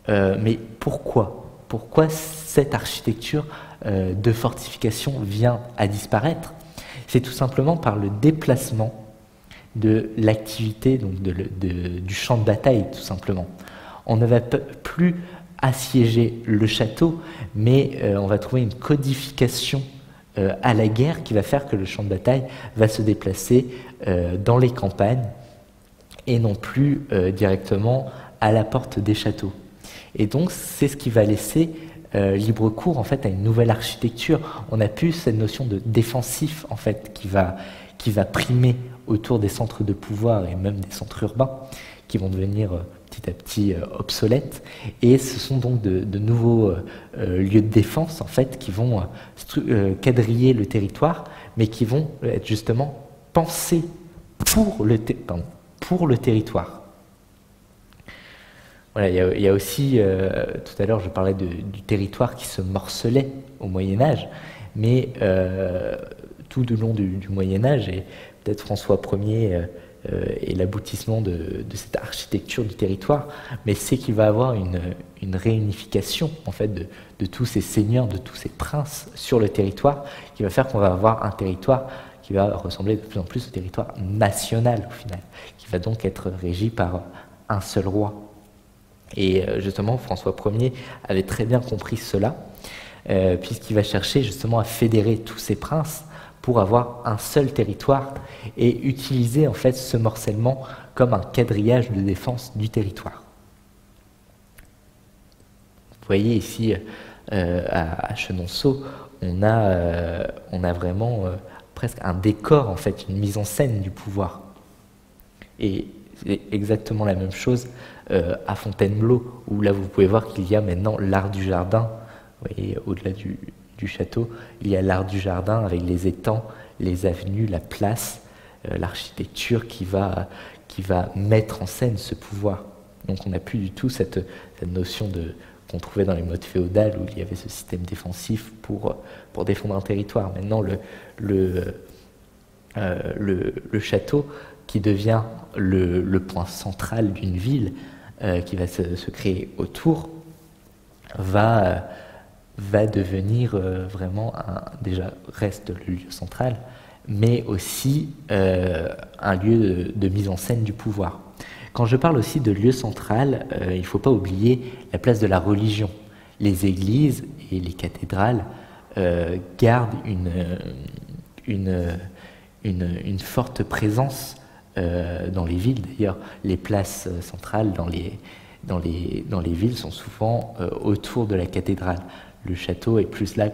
Mais pourquoi cette architecture de fortification vient à disparaître? C'est tout simplement par le déplacement de l'activité, donc du champ de bataille, tout simplement. On ne va plus assiéger le château, mais on va trouver une codification à la guerre qui va faire que le champ de bataille va se déplacer dans les campagnes et non plus directement à la porte des châteaux. Et donc c'est ce qui va laisser libre cours en fait à une nouvelle architecture. On a plus cette notion de défensif en fait qui va primer autour des centres de pouvoir et même des centres urbains qui vont devenir petit à petit obsolètes, et ce sont donc de nouveaux lieux de défense en fait qui vont quadriller le territoire, mais qui vont être justement pensés pour le territoire. Voilà, il y a aussi, tout à l'heure je parlais du territoire qui se morcelait au Moyen-Âge, mais tout du long du Moyen-Âge, et peut-être François Ier est l'aboutissement de cette architecture du territoire, mais c'est qu'il va avoir une réunification en fait de tous ces seigneurs, de tous ces princes sur le territoire, qui va faire qu'on va avoir un territoire qui va ressembler de plus en plus au territoire national au final, qui va donc être régi par un seul roi. Et justement, François Ier avait très bien compris cela, puisqu'il va chercher justement à fédérer tous ces princes pour avoir un seul territoire et utiliser en fait ce morcellement comme un quadrillage de défense du territoire. Vous voyez ici à Chenonceau, on a vraiment presque un décor, en fait, une mise en scène du pouvoir. Et c'est exactement la même chose à Fontainebleau, où là vous pouvez voir qu'il y a maintenant l'art du jardin. Vous voyez, au-delà du château, il y a l'art du jardin avec les étangs, les avenues, la place, l'architecture qui va mettre en scène ce pouvoir. Donc on n'a plus du tout cette notion qu'on trouvait dans les modes féodales où il y avait ce système défensif pour défendre un territoire. Maintenant, le château, qui devient le point central d'une ville, qui va se créer autour, va devenir vraiment déjà reste le lieu central, mais aussi un lieu de mise en scène du pouvoir. Quand je parle aussi de lieu central, il ne faut pas oublier la place de la religion. Les églises et les cathédrales gardent une forte présence dans les villes. D'ailleurs, les places centrales dans les villes sont souvent autour de la cathédrale. Le château est plus là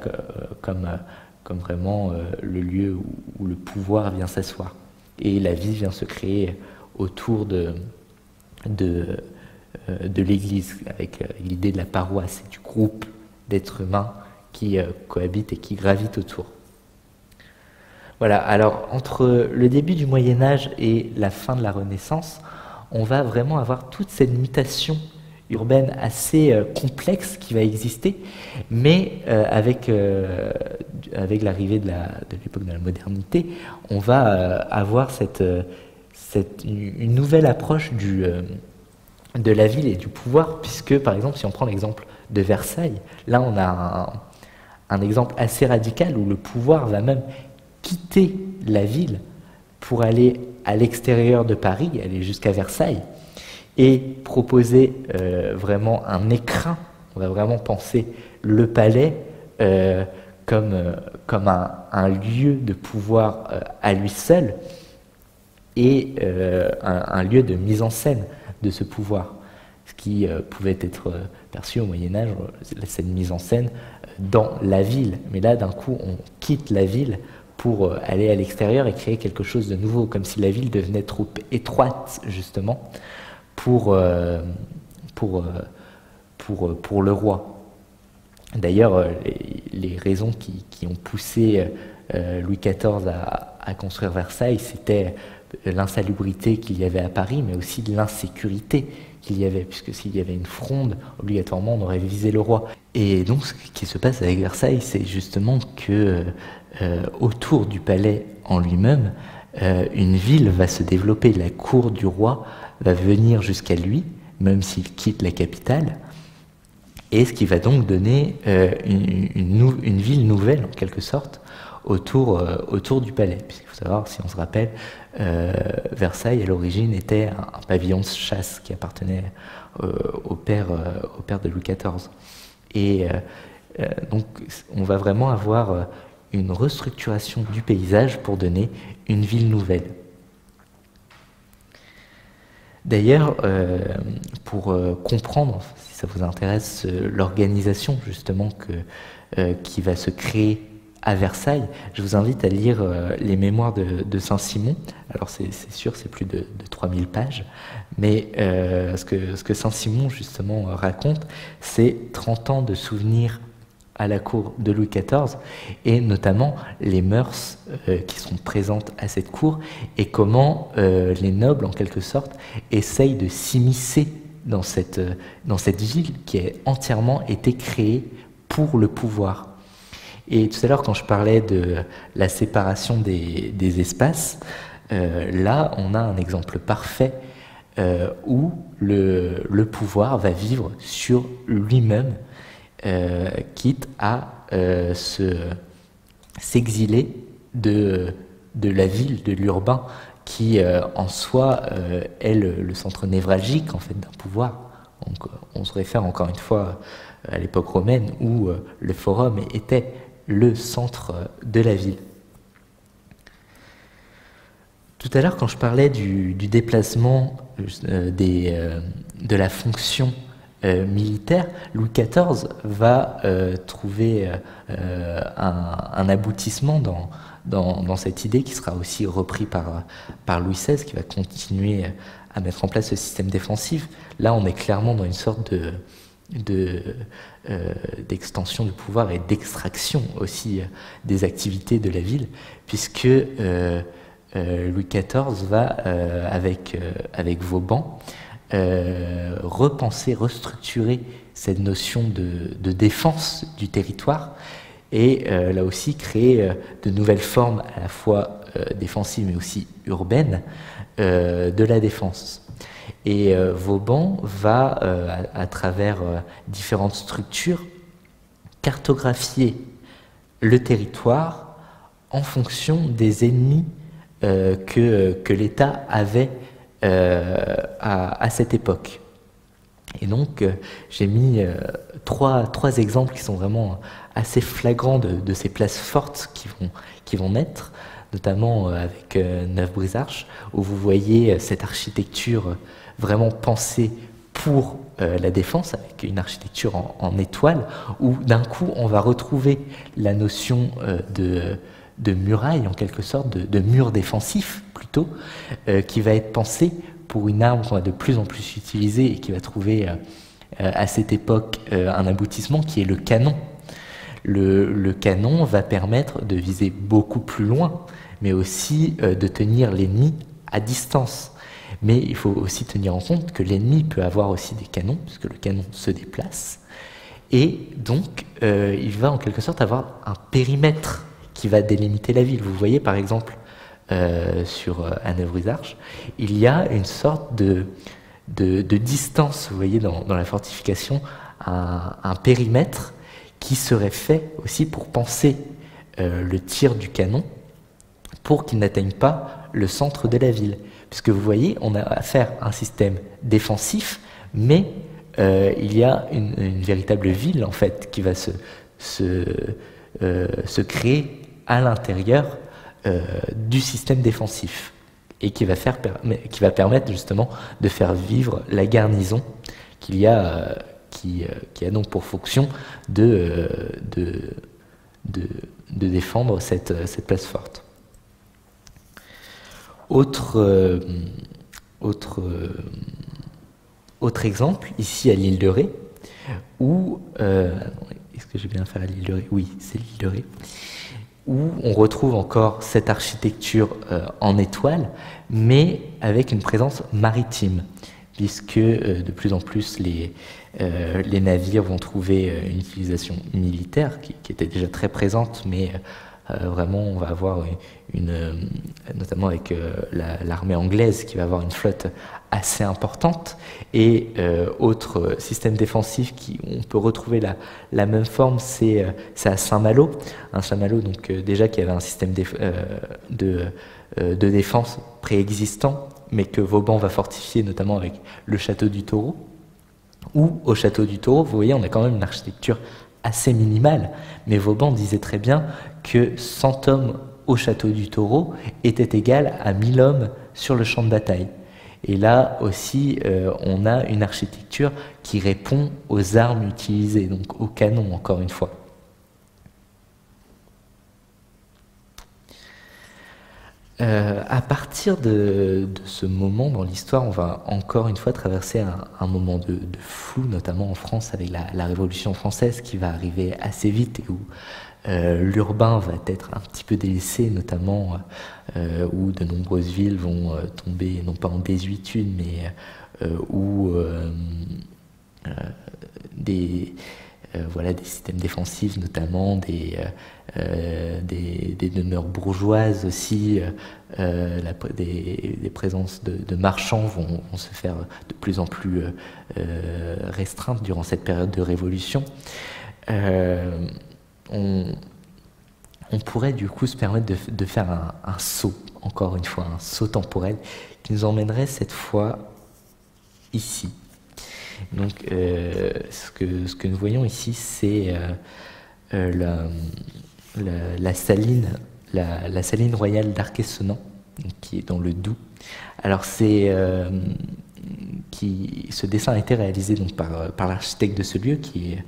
comme vraiment le lieu où le pouvoir vient s'asseoir. Et la vie vient se créer autour de l'Église, avec l'idée de la paroisse, du groupe d'êtres humains qui cohabitent et qui gravitent autour. Voilà, alors entre le début du Moyen-Âge et la fin de la Renaissance, on va vraiment avoir toute cette mutation urbaine assez complexe qui va exister, mais avec l'arrivée de l'époque de la modernité, on va avoir une nouvelle approche de la ville et du pouvoir, puisque par exemple si on prend l'exemple de Versailles, là on a un exemple assez radical où le pouvoir va même quitter la ville pour aller à l'extérieur de Paris, aller jusqu'à Versailles, et proposer vraiment un écrin. On va vraiment penser le palais comme un lieu de pouvoir à lui seul, et un lieu de mise en scène de ce pouvoir, ce qui pouvait être perçu au Moyen-Âge, cette mise en scène dans la ville. Mais là, d'un coup, on quitte la ville pour aller à l'extérieur et créer quelque chose de nouveau, comme si la ville devenait trop étroite, justement, pour le roi. D'ailleurs, les raisons qui ont poussé Louis XIV à construire Versailles, c'était l'insalubrité qu'il y avait à Paris, mais aussi de l'insécurité qu'il y avait, puisque s'il y avait une fronde, obligatoirement on aurait visé le roi. Et donc ce qui se passe avec Versailles, c'est justement que autour du palais en lui-même, une ville va se développer, la cour du roi va venir jusqu'à lui, même s'il quitte la capitale, et ce qui va donc donner une ville nouvelle, en quelque sorte, autour du palais. Puisqu'il faut savoir, si on se rappelle, Versailles, à l'origine, était un pavillon de chasse qui appartenait au père de Louis XIV. Et donc, on va vraiment avoir une restructuration du paysage pour donner une ville nouvelle. D'ailleurs, pour comprendre, si ça vous intéresse, l'organisation justement qui va se créer à Versailles. Je vous invite à lire les mémoires de Saint-Simon. Alors c'est sûr, c'est plus de 3000 pages, mais ce que Saint-Simon justement raconte, c'est 30 ans de souvenirs à la cour de Louis XIV, et notamment les mœurs qui sont présentes à cette cour, et comment les nobles, en quelque sorte, essayent de s'immiscer dans cette ville qui a entièrement été créée pour le pouvoir. Et tout à l'heure, quand je parlais de la séparation des espaces, là, on a un exemple parfait où le pouvoir va vivre sur lui-même, quitte à s'exiler de la ville, de l'urbain, qui en soi est le centre névralgique en fait d'un pouvoir. Donc, on se réfère encore une fois à l'époque romaine où le forum était le centre de la ville. Tout à l'heure, quand je parlais du déplacement de la fonction militaire, Louis XIV va trouver un aboutissement dans cette idée qui sera aussi repris par Louis XVI, qui va continuer à mettre en place ce système défensif. Là, on est clairement dans une sorte d'extension du pouvoir et d'extraction aussi des activités de la ville, puisque Louis XIV va, avec Vauban, repenser, restructurer cette notion de défense du territoire, et là aussi créer de nouvelles formes à la fois défensives mais aussi urbaines de la défense. Et Vauban va, à travers différentes structures, cartographier le territoire en fonction des ennemis que l'État avait à cette époque. Et donc, j'ai mis trois exemples qui sont vraiment assez flagrants de ces places fortes qui vont naître, notamment avec Neuf-Brisach, où vous voyez cette architecture vraiment pensée pour la défense, avec une architecture en étoile, où d'un coup on va retrouver la notion de muraille, en quelque sorte, de mur défensif plutôt, qui va être pensé pour une arme qu'on va de plus en plus utiliser et qui va trouver à cette époque un aboutissement qui est le canon. Le canon va permettre de viser beaucoup plus loin, mais aussi de tenir l'ennemi à distance. Mais il faut aussi tenir en compte que l'ennemi peut avoir aussi des canons, puisque le canon se déplace, et donc il va en quelque sorte avoir un périmètre qui va délimiter la ville. Vous voyez par exemple à Neuf-Brisach, il y a une sorte de distance, vous voyez dans la fortification, un périmètre qui serait fait aussi pour penser le tir du canon pour qu'il n'atteigne pas le centre de la ville. Puisque vous voyez, on a affaire à un système défensif, mais il y a une véritable ville en fait qui va se créer à l'intérieur du système défensif et qui va permettre justement de faire vivre la garnison qui a donc pour fonction de défendre cette place forte. Autre exemple, ici à l'île de Ré, où, est-ce que j'ai bien fait à l'île de Ré? Oui, c'est l'île de Ré, où on retrouve encore cette architecture en étoile, mais avec une présence maritime, puisque de plus en plus les navires vont trouver une utilisation militaire qui était déjà très présente, mais vraiment on va avoir notamment avec l'armée anglaise qui va avoir une flotte assez importante, et autre système défensif on peut retrouver la même forme, c'est à Saint-Malo. Saint-Malo donc déjà qui avait un système de défense préexistant, mais que Vauban va fortifier notamment avec le château du Taureau, où au château du Taureau, vous voyez, on a quand même une architecture assez minimale, mais Vauban disait très bien que 100 hommes au château du Taureau était égal à 1000 hommes sur le champ de bataille. Et là aussi, on a une architecture qui répond aux armes utilisées, donc aux canons, encore une fois. À partir de ce moment dans l'histoire, on va encore une fois traverser un moment de flou, notamment en France avec la Révolution française qui va arriver assez vite et où l'urbain va être un petit peu délaissé, notamment où de nombreuses villes vont tomber, non pas en désuétude, mais où des systèmes défensifs, notamment des demeures bourgeoises aussi, des présences de marchands vont se faire de plus en plus restreintes durant cette période de révolution. On pourrait du coup se permettre de faire un saut, encore une fois, un saut temporel, qui nous emmènerait cette fois ici. Donc ce que nous voyons ici, c'est la saline royale d'Arquesonant, qui est dans le Doubs. Alors ce dessin a été réalisé donc par l'architecte de ce lieu, qui est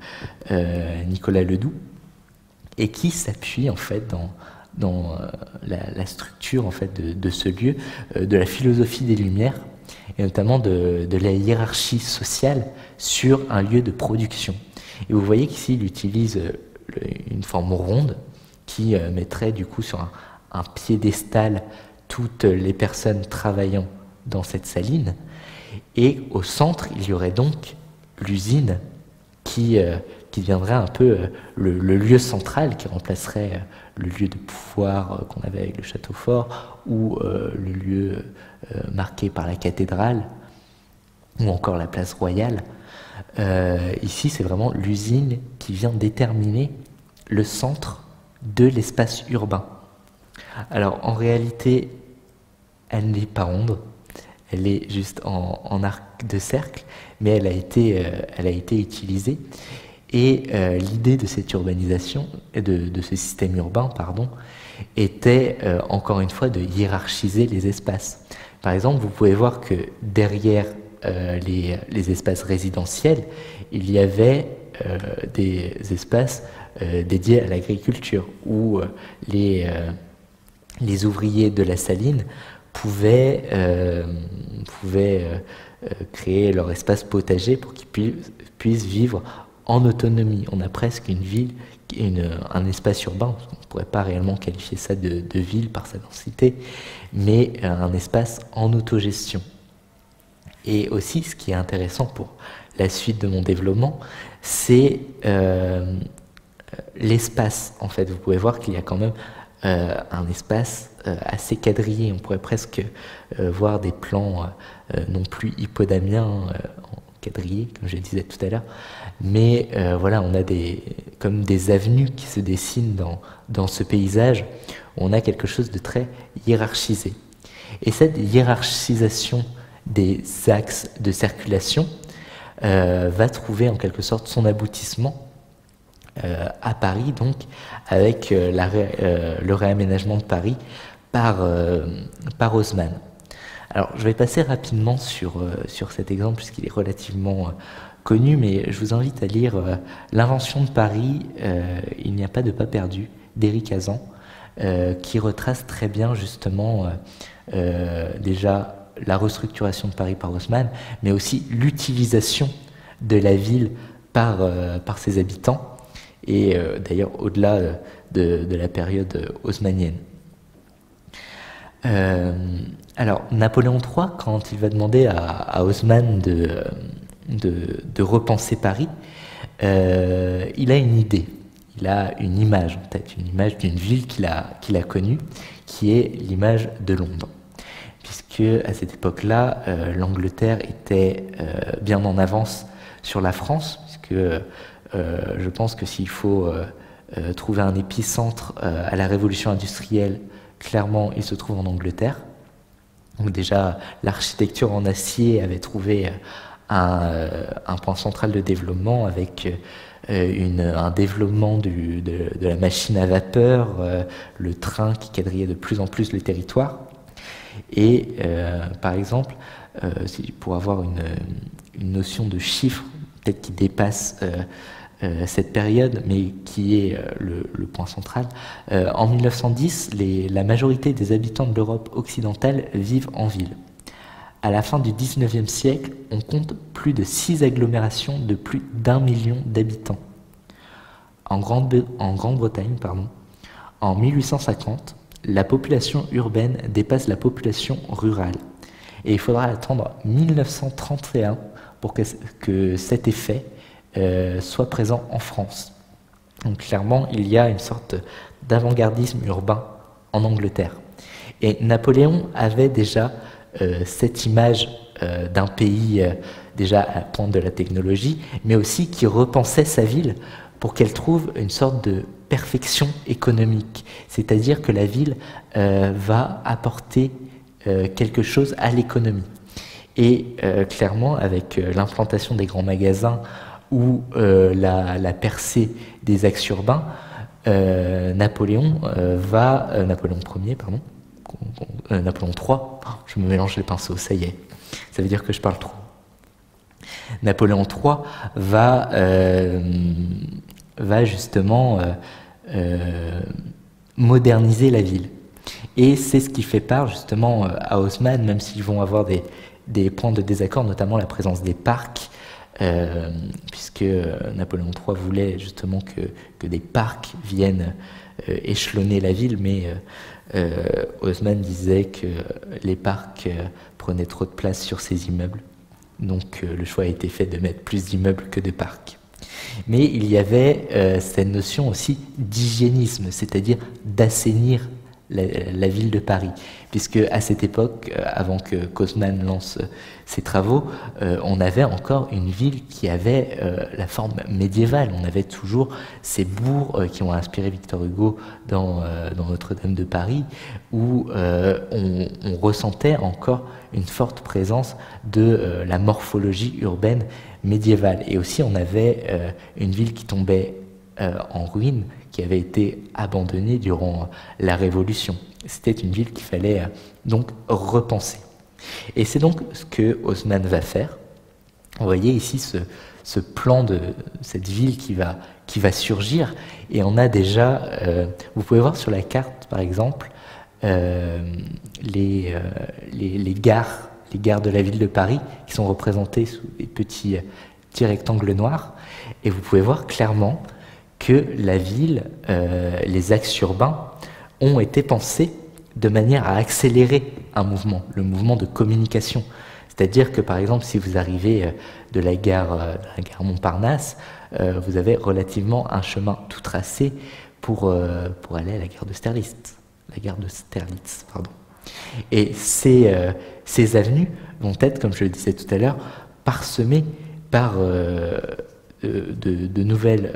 Nicolas Ledoux, et qui s'appuie en fait dans la structure en fait de ce lieu, de la philosophie des Lumières, et notamment de la hiérarchie sociale sur un lieu de production. Et vous voyez qu'ici il utilise une forme ronde qui mettrait du coup sur un piédestal toutes les personnes travaillant dans cette saline, et au centre il y aurait donc l'usine qui deviendrait un peu le lieu central, qui remplacerait le lieu de pouvoir qu'on avait avec le château fort, ou le lieu marqué par la cathédrale, ou encore la place royale. Ici, c'est vraiment l'usine qui vient déterminer le centre de l'espace urbain. Alors, en réalité, elle n'est pas ronde, elle est juste en arc de cercle, mais elle a été utilisée. Et l'idée de cette urbanisation, de ce système urbain, pardon, était encore une fois de hiérarchiser les espaces. Par exemple, vous pouvez voir que derrière les espaces résidentiels, il y avait des espaces dédiés à l'agriculture, où les ouvriers de la saline pouvaient créer leur espace potager pour qu'ils puissent vivre en autonomie. On a presque une ville, un espace urbain, on ne pourrait pas réellement qualifier ça de ville par sa densité, mais un espace en autogestion. Et aussi, ce qui est intéressant pour la suite de mon développement, c'est l'espace. En fait, vous pouvez voir qu'il y a quand même un espace assez quadrillé. On pourrait presque voir des plans non plus hippodamiens quadrillés, comme je le disais tout à l'heure, mais voilà, on a comme des avenues qui se dessinent dans ce paysage, où on a quelque chose de très hiérarchisé. Et cette hiérarchisation des axes de circulation va trouver en quelque sorte son aboutissement à Paris, donc avec le réaménagement de Paris par Haussmann. Alors, je vais passer rapidement sur cet exemple puisqu'il est relativement connu, mais je vous invite à lire L'invention de Paris, il n'y a pas de pas perdu, d'Éric Hazan, qui retrace très bien justement déjà la restructuration de Paris par Haussmann, mais aussi l'utilisation de la ville par ses habitants, et d'ailleurs au-delà de la période haussmannienne. Alors, Napoléon III, quand il va demander à Haussmann de repenser Paris, il a une idée, il a une image en tête, une image d'une ville qu'il a connue, qui est l'image de Londres. Puisque à cette époque-là, l'Angleterre était bien en avance sur la France, puisque je pense que s'il faut trouver un épicentre à la révolution industrielle, clairement, il se trouve en Angleterre. Donc déjà, l'architecture en acier avait trouvé un point central de développement avec un développement de la machine à vapeur, le train qui quadrillait de plus en plus le territoire. Et par exemple, pour avoir une notion de chiffre, peut-être qui dépasse cette période, mais qui est le point central. En 1910, la majorité des habitants de l'Europe occidentale vivent en ville. À la fin du XIXe siècle, on compte plus de 6 agglomérations de plus d'1 million d'habitants. En Grande-Bretagne, en 1850, la population urbaine dépasse la population rurale. Et il faudra attendre 1931 pour que cet effet soit présent en France. Donc clairement, il y a une sorte d'avant-gardisme urbain en Angleterre. Et Napoléon avait déjà cette image d'un pays déjà à la pointe de la technologie, mais aussi qui repensait sa ville pour qu'elle trouve une sorte de perfection économique. C'est-à-dire que la ville va apporter quelque chose à l'économie. Et clairement, avec l'implantation des grands magasins ou la percée des axes urbains, Napoléon Ier, Napoléon III, je me mélange les pinceaux, ça y est, ça veut dire que je parle trop. Napoléon III va justement moderniser la ville. Et c'est ce qui fait part justement à Haussmann, même s'ils vont avoir des points de désaccord, notamment la présence des parcs, puisque Napoléon III voulait justement que des parcs viennent échelonner la ville, mais Haussmann disait que les parcs prenaient trop de place sur ces immeubles. Donc le choix a été fait de mettre plus d'immeubles que de parcs. Mais il y avait cette notion aussi d'hygiénisme, c'est-à-dire d'assainir la ville de Paris, puisque à cette époque, avant que Haussmann lance ses travaux, on avait encore une ville qui avait la forme médiévale. On avait toujours ces bourgs qui ont inspiré Victor Hugo dans Notre-Dame de Paris, où on ressentait encore une forte présence de la morphologie urbaine médiévale. Et aussi, on avait une ville qui tombait en ruine, qui avait été abandonnée durant la Révolution. C'était une ville qu'il fallait donc repenser. Et c'est donc ce que Haussmann va faire. Vous voyez ici ce plan de cette ville qui va surgir, et on a déjà, vous pouvez voir sur la carte par exemple, les gares de la ville de Paris qui sont représentées sous des petits rectangles noirs, et vous pouvez voir clairement que la ville, les axes urbains ont été pensés de manière à accélérer un mouvement, le mouvement de communication. C'est-à-dire que par exemple, si vous arrivez de la gare Montparnasse, vous avez relativement un chemin tout tracé pour aller à la gare d'Austerlitz. Et ces avenues vont être, comme je le disais tout à l'heure, parsemées par de nouvelles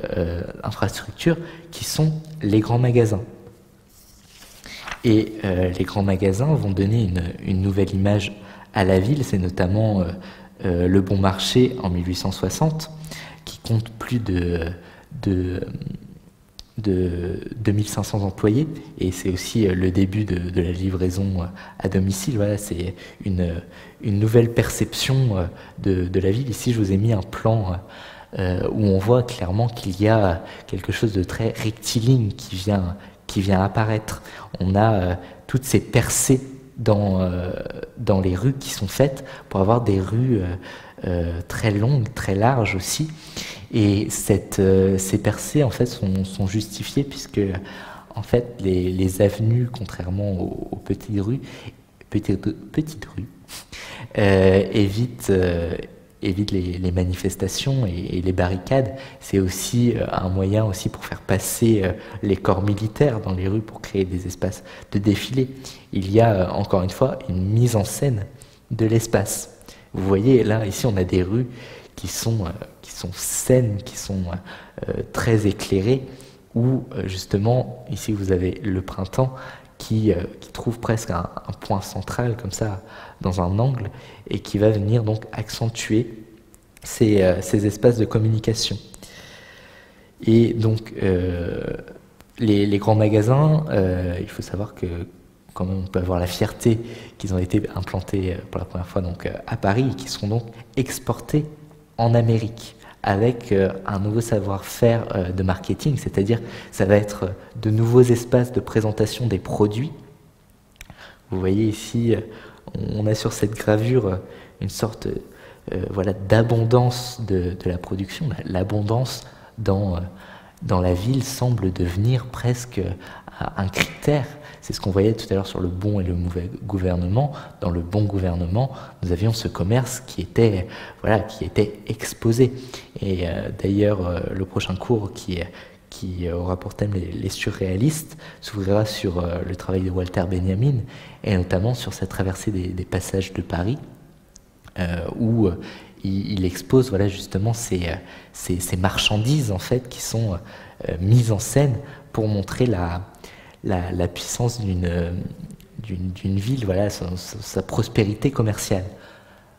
infrastructures qui sont les grands magasins. Et les grands magasins vont donner une nouvelle image à la ville. C'est notamment le Bon Marché en 1860, qui compte plus de 2500 employés, et c'est aussi le début de la livraison à domicile. Voilà, c'est une nouvelle perception de la ville. Ici, je vous ai mis un plan où on voit clairement qu'il y a quelque chose de très rectiligne qui vient apparaître. On a toutes ces percées dans les rues qui sont faites pour avoir des rues très longues, très larges aussi. Et ces percées en fait sont justifiées puisque en fait les avenues, contrairement aux petites rues, évitent les manifestations et les barricades. C'est aussi un moyen aussi pour faire passer les corps militaires dans les rues pour créer des espaces de défilé. Il y a encore une fois une mise en scène de l'espace. Vous voyez là, ici on a des rues qui sont saines, qui sont très éclairées, où justement ici vous avez le printemps qui trouve presque un point central comme ça dans un angle et qui va venir donc accentuer ces espaces de communication. Et donc les grands magasins, il faut savoir que quand même on peut avoir la fierté qu'ils ont été implantés pour la première fois donc à Paris et qui seront donc exportés en Amérique avec un nouveau savoir-faire de marketing, c'est-à-dire ça va être de nouveaux espaces de présentation des produits. Vous voyez ici, on a sur cette gravure une sorte voilà, d'abondance de la production. L'abondance dans la ville semble devenir presque un critère. C'est ce qu'on voyait tout à l'heure sur le bon et le mauvais gouvernement. Dans le bon gouvernement, nous avions ce commerce qui était, voilà, qui était exposé. Et d'ailleurs, le prochain cours qui aura pour thème les surréalistes s'ouvrira sur le travail de Walter Benjamin, et notamment sur sa traversée des passages de Paris, où il expose, voilà, justement ces marchandises en fait qui sont mises en scène pour montrer la puissance d'une ville, voilà, sa prospérité commerciale.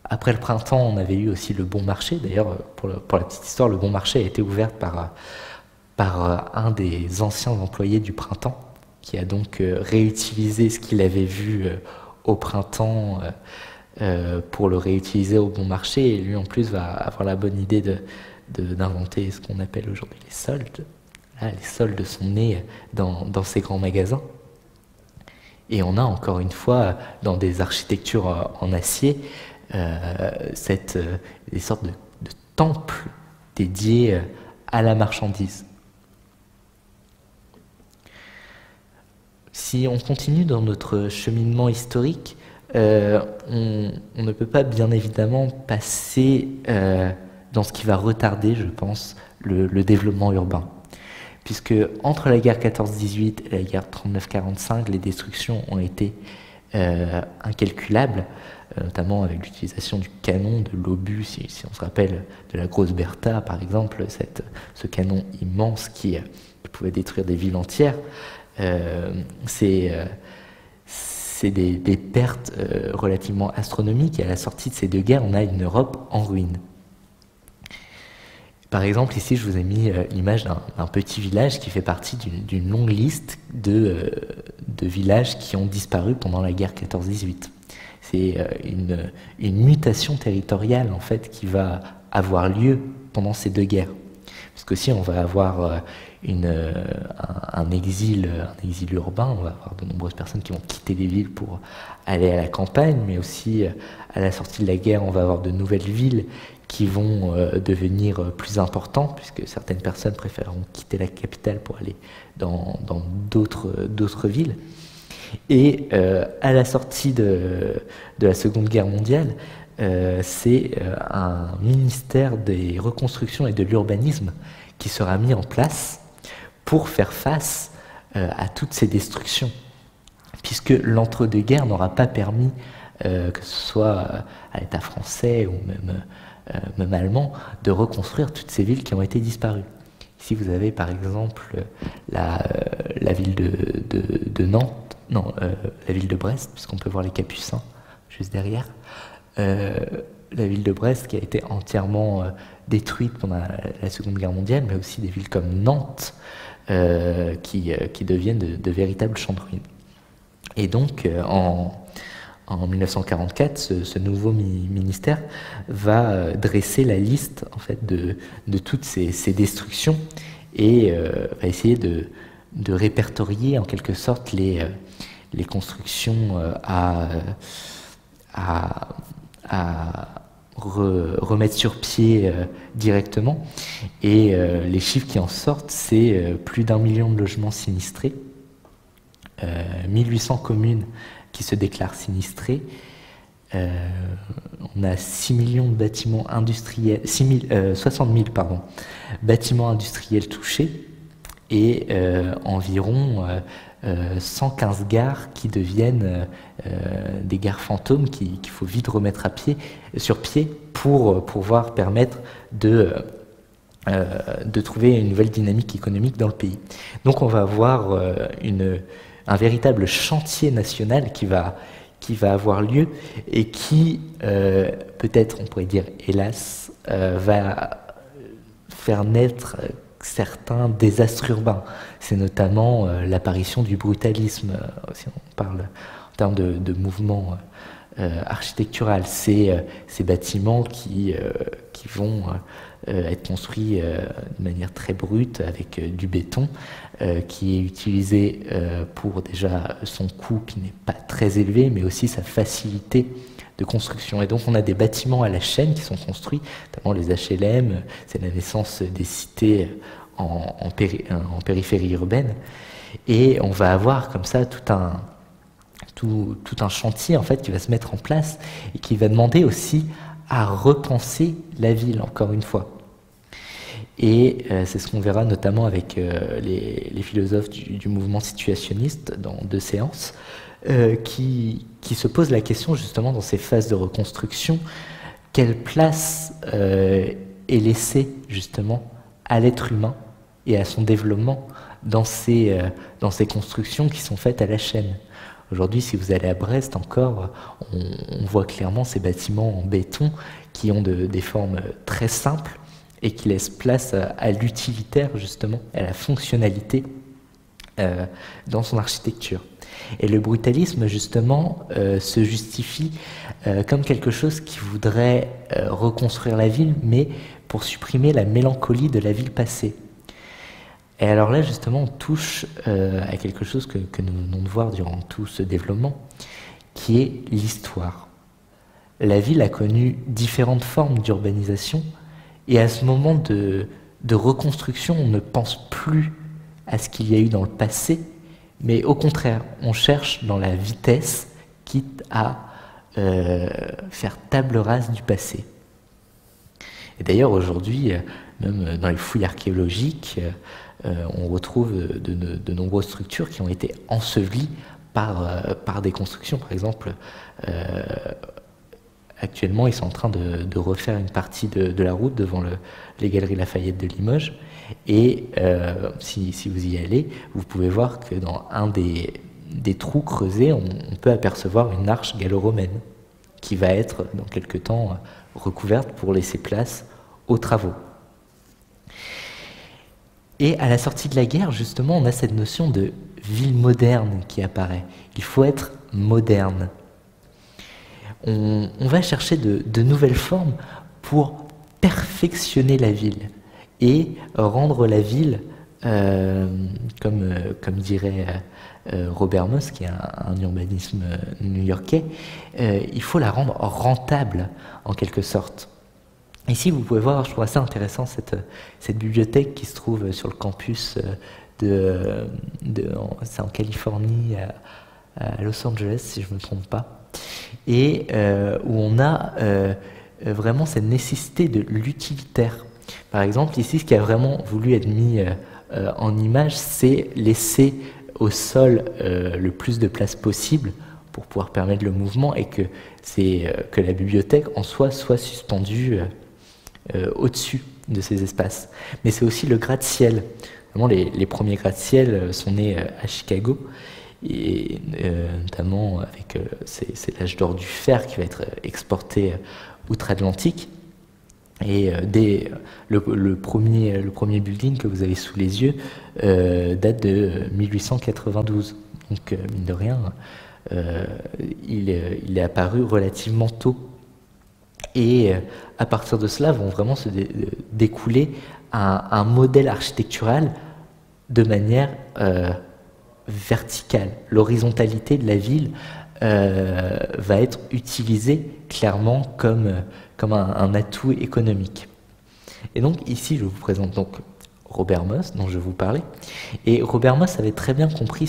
Après le printemps, on avait eu aussi le Bon Marché. D'ailleurs, pour la petite histoire, le Bon Marché a été ouvert par un des anciens employés du printemps, qui a donc réutilisé ce qu'il avait vu au printemps pour le réutiliser au Bon Marché, et lui en plus va avoir la bonne idée d'inventer ce qu'on appelle aujourd'hui les soldes. Là, les soldes sont nés dans ces grands magasins. Et on a encore une fois, dans des architectures en acier, des sortes de temples dédiés à la marchandise. Si on continue dans notre cheminement historique, on ne peut pas bien évidemment passer dans ce qui va retarder, je pense, le développement urbain. Puisque entre la guerre 14-18 et la guerre 39-45, les destructions ont été incalculables, notamment avec l'utilisation du canon, de l'obus, si on se rappelle de la Grosse Bertha par exemple, ce canon immense qui pouvait détruire des villes entières. C'est des pertes relativement astronomiques, et à la sortie de ces deux guerres, on a une Europe en ruine. Par exemple, ici, je vous ai mis l'image d'un petit village qui fait partie d'une longue liste de villages qui ont disparu pendant la guerre 14-18. C'est une mutation territoriale, en fait, qui va avoir lieu pendant ces deux guerres. Parce qu'aussi, on va avoir un exil urbain, on va avoir de nombreuses personnes qui vont quitter les villes pour aller à la campagne, mais aussi, à la sortie de la guerre, on va avoir de nouvelles villes qui vont devenir plus importants, puisque certaines personnes préféreront quitter la capitale pour aller dans d'autres villes. Et à la sortie de la Seconde Guerre mondiale, c'est un ministère des reconstructions et de l'urbanisme qui sera mis en place pour faire face à toutes ces destructions, puisque l'entre-deux-guerres n'aura pas permis, que ce soit à l'État français ou même allemand, de reconstruire toutes ces villes qui ont été disparues. Ici, vous avez par exemple la ville de Nantes, non, la ville de Brest, puisqu'on peut voir les Capucins juste derrière. La ville de Brest qui a été entièrement détruite pendant la Seconde Guerre mondiale, mais aussi des villes comme Nantes qui deviennent de véritables champs de ruines. Et donc, en 1944, ce nouveau ministère va dresser la liste en fait, de toutes ces destructions, et va essayer de répertorier en quelque sorte les constructions à remettre sur pied directement. Et les chiffres qui en sortent, c'est plus d'1 million de logements sinistrés, 1800 communes qui se déclarent sinistrées, on a 6 millions de bâtiments industriels, 60 000 bâtiments industriels touchés, et environ 115 gares qui deviennent des gares fantômes qu'il faut vite remettre sur pied pour pouvoir permettre de trouver une nouvelle dynamique économique dans le pays. Donc on va avoir un véritable chantier national qui va avoir lieu, et qui, peut-être on pourrait dire hélas, va faire naître certains désastres urbains. C'est notamment l'apparition du brutalisme, si on parle en termes de mouvement architectural. C'est ces bâtiments qui vont être construit de manière très brute avec du béton qui est utilisé pour déjà son coût qui n'est pas très élevé, mais aussi sa facilité de construction. Et donc on a des bâtiments à la chaîne qui sont construits, notamment les HLM, c'est la naissance des cités en périphérie urbaine, et on va avoir comme ça tout un chantier en fait qui va se mettre en place et qui va demander aussi à repenser la ville, encore une fois. Et c'est ce qu'on verra notamment avec les philosophes du mouvement situationniste dans 2 séances, qui se posent la question justement dans ces phases de reconstruction, quelle place est laissée justement à l'être humain et à son développement dans ces constructions qui sont faites à la chaîne. Aujourd'hui, si vous allez à Brest encore, on voit clairement ces bâtiments en béton qui ont des formes très simples et qui laissent place à l'utilitaire, justement, à la fonctionnalité dans son architecture. Et le brutalisme, justement, se justifie comme quelque chose qui voudrait reconstruire la ville, mais pour supprimer la mélancolie de la ville passée. Et alors là, justement, on touche à quelque chose que nous venons de voir durant tout ce développement, qui est l'histoire. La ville a connu différentes formes d'urbanisation, et à ce moment de reconstruction, on ne pense plus à ce qu'il y a eu dans le passé, mais au contraire, on cherche dans la vitesse, quitte à faire table rase du passé. Et d'ailleurs, aujourd'hui, même dans les fouilles archéologiques, on retrouve de nombreuses structures qui ont été ensevelies par des constructions. Par exemple, actuellement, ils sont en train de refaire une partie de la route devant les Galeries Lafayette de Limoges. Et si vous y allez, vous pouvez voir que dans un des trous creusés, on peut apercevoir une arche gallo-romaine qui va être, dans quelque temps, recouverte pour laisser place aux travaux. Et à la sortie de la guerre, justement, on a cette notion de ville moderne qui apparaît. Il faut être moderne. On va chercher de nouvelles formes pour perfectionner la ville et rendre la ville, comme dirait Robert Moss, qui est un urbanisme new-yorkais, il faut la rendre rentable, en quelque sorte. Ici, vous pouvez voir, je trouve assez intéressant cette bibliothèque qui se trouve sur le campus c'est en Californie, à Los Angeles, si je ne me trompe pas, et où on a vraiment cette nécessité de l'utilitaire. Par exemple, ici, ce qui a vraiment voulu être mis en image, c'est laisser au sol le plus de place possible pour pouvoir permettre le mouvement et que la bibliothèque en soi soit suspendue au-dessus de ces espaces. Mais c'est aussi le gratte-ciel. Vraiment, les premiers gratte-ciel sont nés à Chicago, et notamment avec c'est l'âge d'or du fer qui va être exporté outre-Atlantique. Et le premier building que vous avez sous les yeux date de 1892. Donc, mine de rien, il est apparu relativement tôt. Et à partir de cela, vont vraiment se découler un modèle architectural de manière verticale. L'horizontalité de la ville va être utilisée clairement comme un atout économique. Et donc ici, je vous présente donc Robert Moss, dont je vous parlais. Et Robert Moss avait très bien compris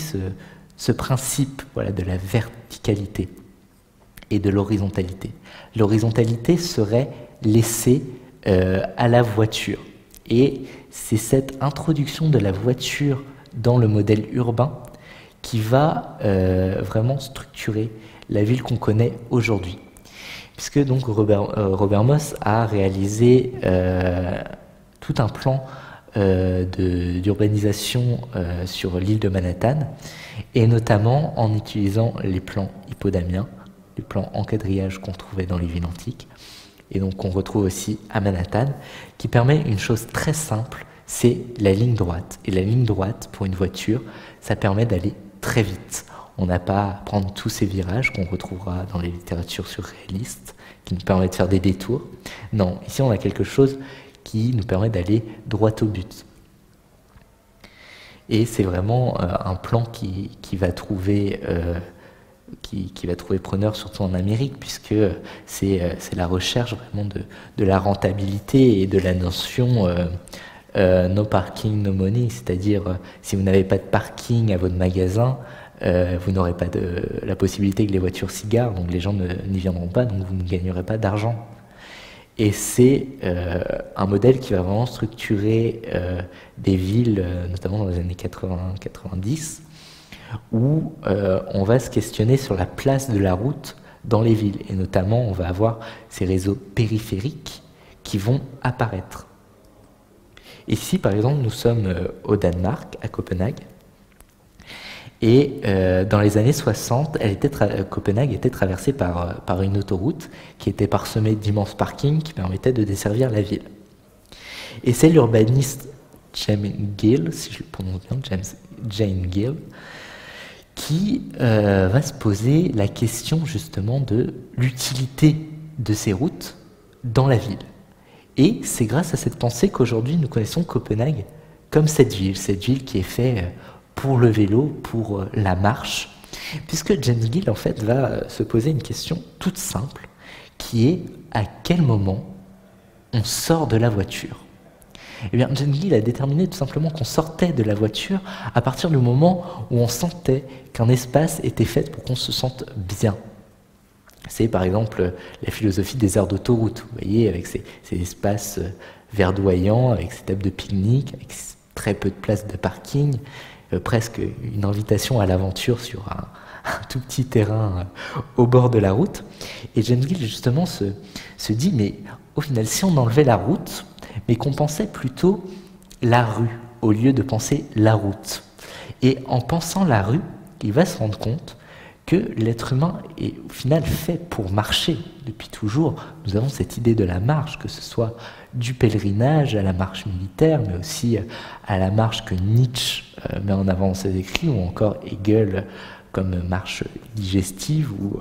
ce principe, voilà, de la verticalité et de l'horizontalité. L'horizontalité serait laissée à la voiture. Et c'est cette introduction de la voiture dans le modèle urbain qui va vraiment structurer la ville qu'on connaît aujourd'hui. Puisque donc Robert Moss a réalisé tout un plan d'urbanisation sur l'île de Manhattan, et notamment en utilisant les plans hippodamiens, les plans en quadrillage qu'on trouvait dans les villes antiques, et donc on retrouve aussi à Manhattan, qui permet une chose très simple, c'est la ligne droite. Et la ligne droite, pour une voiture, ça permet d'aller très vite. On n'a pas à prendre tous ces virages qu'on retrouvera dans les littératures surréalistes, qui nous permettent de faire des détours. Non, ici on a quelque chose qui nous permet d'aller droit au but. Et c'est vraiment un plan qui va trouver preneur, surtout en Amérique, puisque c'est la recherche vraiment de la rentabilité et de la notion no parking, no money, c'est-à-dire si vous n'avez pas de parking à votre magasin, vous n'aurez pas la possibilité que les voitures s'y garent, donc les gens n'y viendront pas, donc vous ne gagnerez pas d'argent. Et c'est un modèle qui va vraiment structurer des villes, notamment dans les années 80-90, où on va se questionner sur la place de la route dans les villes. Et notamment, on va avoir ces réseaux périphériques qui vont apparaître. Ici, par exemple, nous sommes au Danemark, à Copenhague. Et dans les années 60, Copenhague était traversée par une autoroute qui était parsemée d'immenses parkings qui permettaient de desservir la ville. Et c'est l'urbaniste James Gill, si je le prononce bien, Jane Gill, qui va se poser la question justement de l'utilité de ces routes dans la ville. Et c'est grâce à cette pensée qu'aujourd'hui nous connaissons Copenhague comme cette ville qui est faite pour le vélo, pour la marche, puisque Jane Gill en fait va se poser une question toute simple, qui est à quel moment on sort de la voiture. Eh bien, Jane Gill a déterminé tout simplement qu'on sortait de la voiture à partir du moment où on sentait qu'un espace était fait pour qu'on se sente bien. C'est par exemple la philosophie des aires d'autoroute, vous voyez, avec ces espaces verdoyants, avec ces tables de pique-nique, avec très peu de places de parking, presque une invitation à l'aventure sur un tout petit terrain au bord de la route. Et Jane Gill justement se dit, mais au final, si on enlevait la route, mais qu'on pensait plutôt la rue, au lieu de penser la route. Et en pensant la rue, il va se rendre compte que l'être humain est au final fait pour marcher. Depuis toujours, nous avons cette idée de la marche, que ce soit du pèlerinage à la marche militaire, mais aussi à la marche que Nietzsche met en avant dans ses écrits, ou encore Hegel comme marche digestive, ou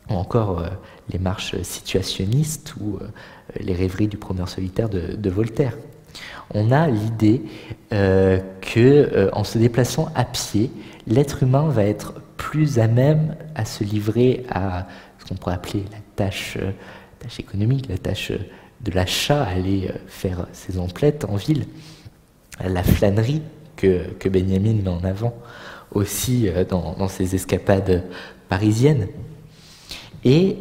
encore les marches situationnistes, ou les rêveries du promeneur solitaire de Voltaire. On a l'idée qu'en se déplaçant à pied, l'être humain va être plus à même à se livrer à ce qu'on pourrait appeler la tâche économique, la tâche de l'achat, aller faire ses emplettes en ville, la flânerie que Benjamin met en avant aussi dans ses escapades parisiennes. Et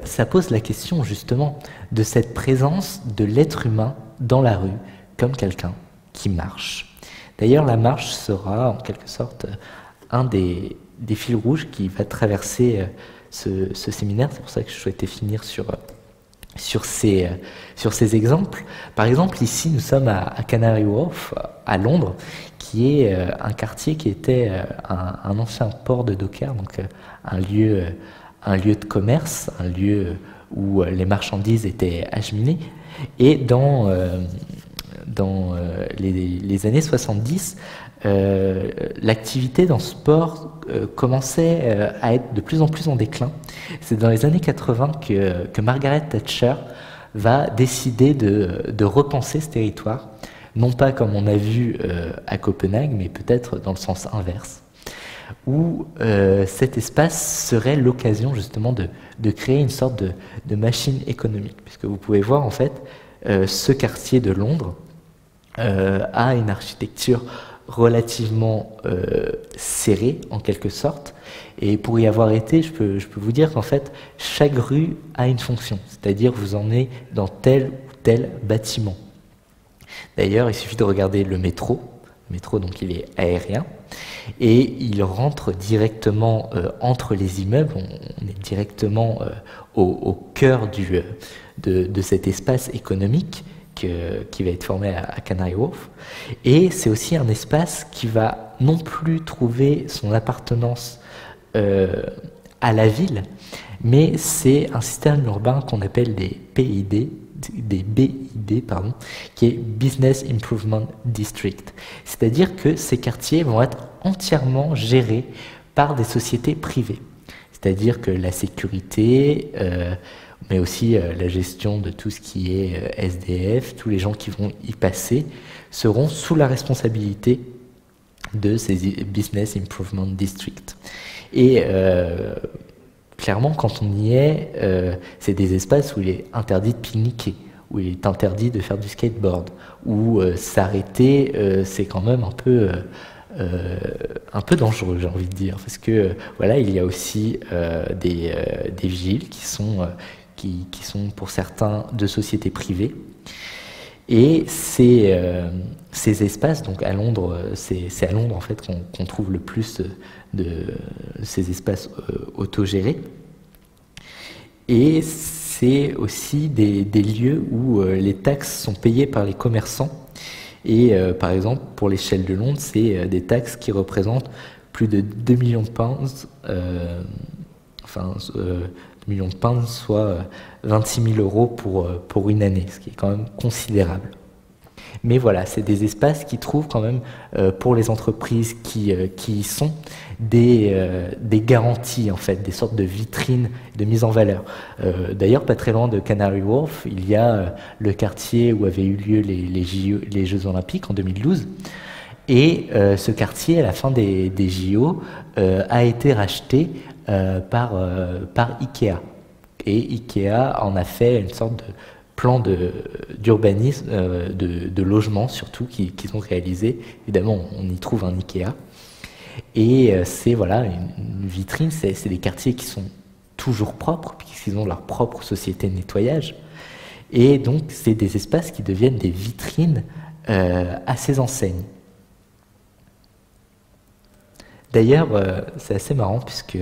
ça pose la question justement de cette présence de l'être humain dans la rue comme quelqu'un qui marche. D'ailleurs, la marche sera en quelque sorte un des fils rouges qui va traverser ce séminaire. C'est pour ça que je souhaitais finir sur ces exemples. Par exemple, ici, nous sommes à Canary Wharf, à Londres, qui est un quartier qui était un ancien port de dockers, donc un lieu de commerce, un lieu où les marchandises étaient acheminées. Et dans les années 70, l'activité dans ce port commençait à être de plus en plus en déclin. C'est dans les années 80 que Margaret Thatcher va décider de repenser ce territoire, non pas comme on a vu à Copenhague, mais peut-être dans le sens inverse, où cet espace serait l'occasion justement de créer une sorte de machine économique, puisque vous pouvez voir en fait ce quartier de Londres a une architecture relativement serrée en quelque sorte, et pour y avoir été, je peux vous dire qu'en fait chaque rue a une fonction, c'est-à-dire vous emmenez dans tel ou tel bâtiment. D'ailleurs, il suffit de regarder le métro. Le métro, donc, il est aérien et il rentre directement entre les immeubles. On est directement au cœur de cet espace économique qui va être formé à Canary Wharf. Et c'est aussi un espace qui va non plus trouver son appartenance à la ville, mais c'est un système urbain qu'on appelle des BID, qui est Business Improvement District. C'est-à-dire que ces quartiers vont être entièrement gérés par des sociétés privées. C'est-à-dire que la sécurité, mais aussi la gestion de tout ce qui est SDF, tous les gens qui vont y passer, seront sous la responsabilité de ces Business Improvement Districts. Et clairement, quand on y est, c'est des espaces où il est interdit de pique-niquer, où il est interdit de faire du skateboard, où s'arrêter, c'est quand même un peu dangereux, j'ai envie de dire, parce que voilà, il y a aussi des vigiles qui sont pour certains de sociétés privées. Et ces espaces, donc à Londres, c'est à Londres en fait qu'on trouve le plus de ces espaces autogérés. Et c'est aussi des lieux où les taxes sont payées par les commerçants. Et par exemple, pour l'échelle de Londres, c'est des taxes qui représentent plus de 2 millions de pounds, 2 millions de pounds, soit 26 000 euros pour une année, ce qui est quand même considérable. Mais voilà, c'est des espaces qui trouvent quand même, pour les entreprises qui y sont, des garanties, en fait, des sortes de vitrines de mise en valeur. D'ailleurs, pas très loin de Canary Wharf, il y a le quartier où avaient eu lieu les Jeux Olympiques en 2012. Et ce quartier, à la fin des JO, a été racheté par Ikea. Et Ikea en a fait une sorte de plan d'urbanisme, de logement surtout, qu'ils ont réalisé. Évidemment, on y trouve un Ikea. Et c'est voilà, une vitrine, c'est des quartiers qui sont toujours propres, puisqu'ils ont leur propre société de nettoyage. Et donc, c'est des espaces qui deviennent des vitrines à ces enseignes. D'ailleurs, c'est assez marrant, puisque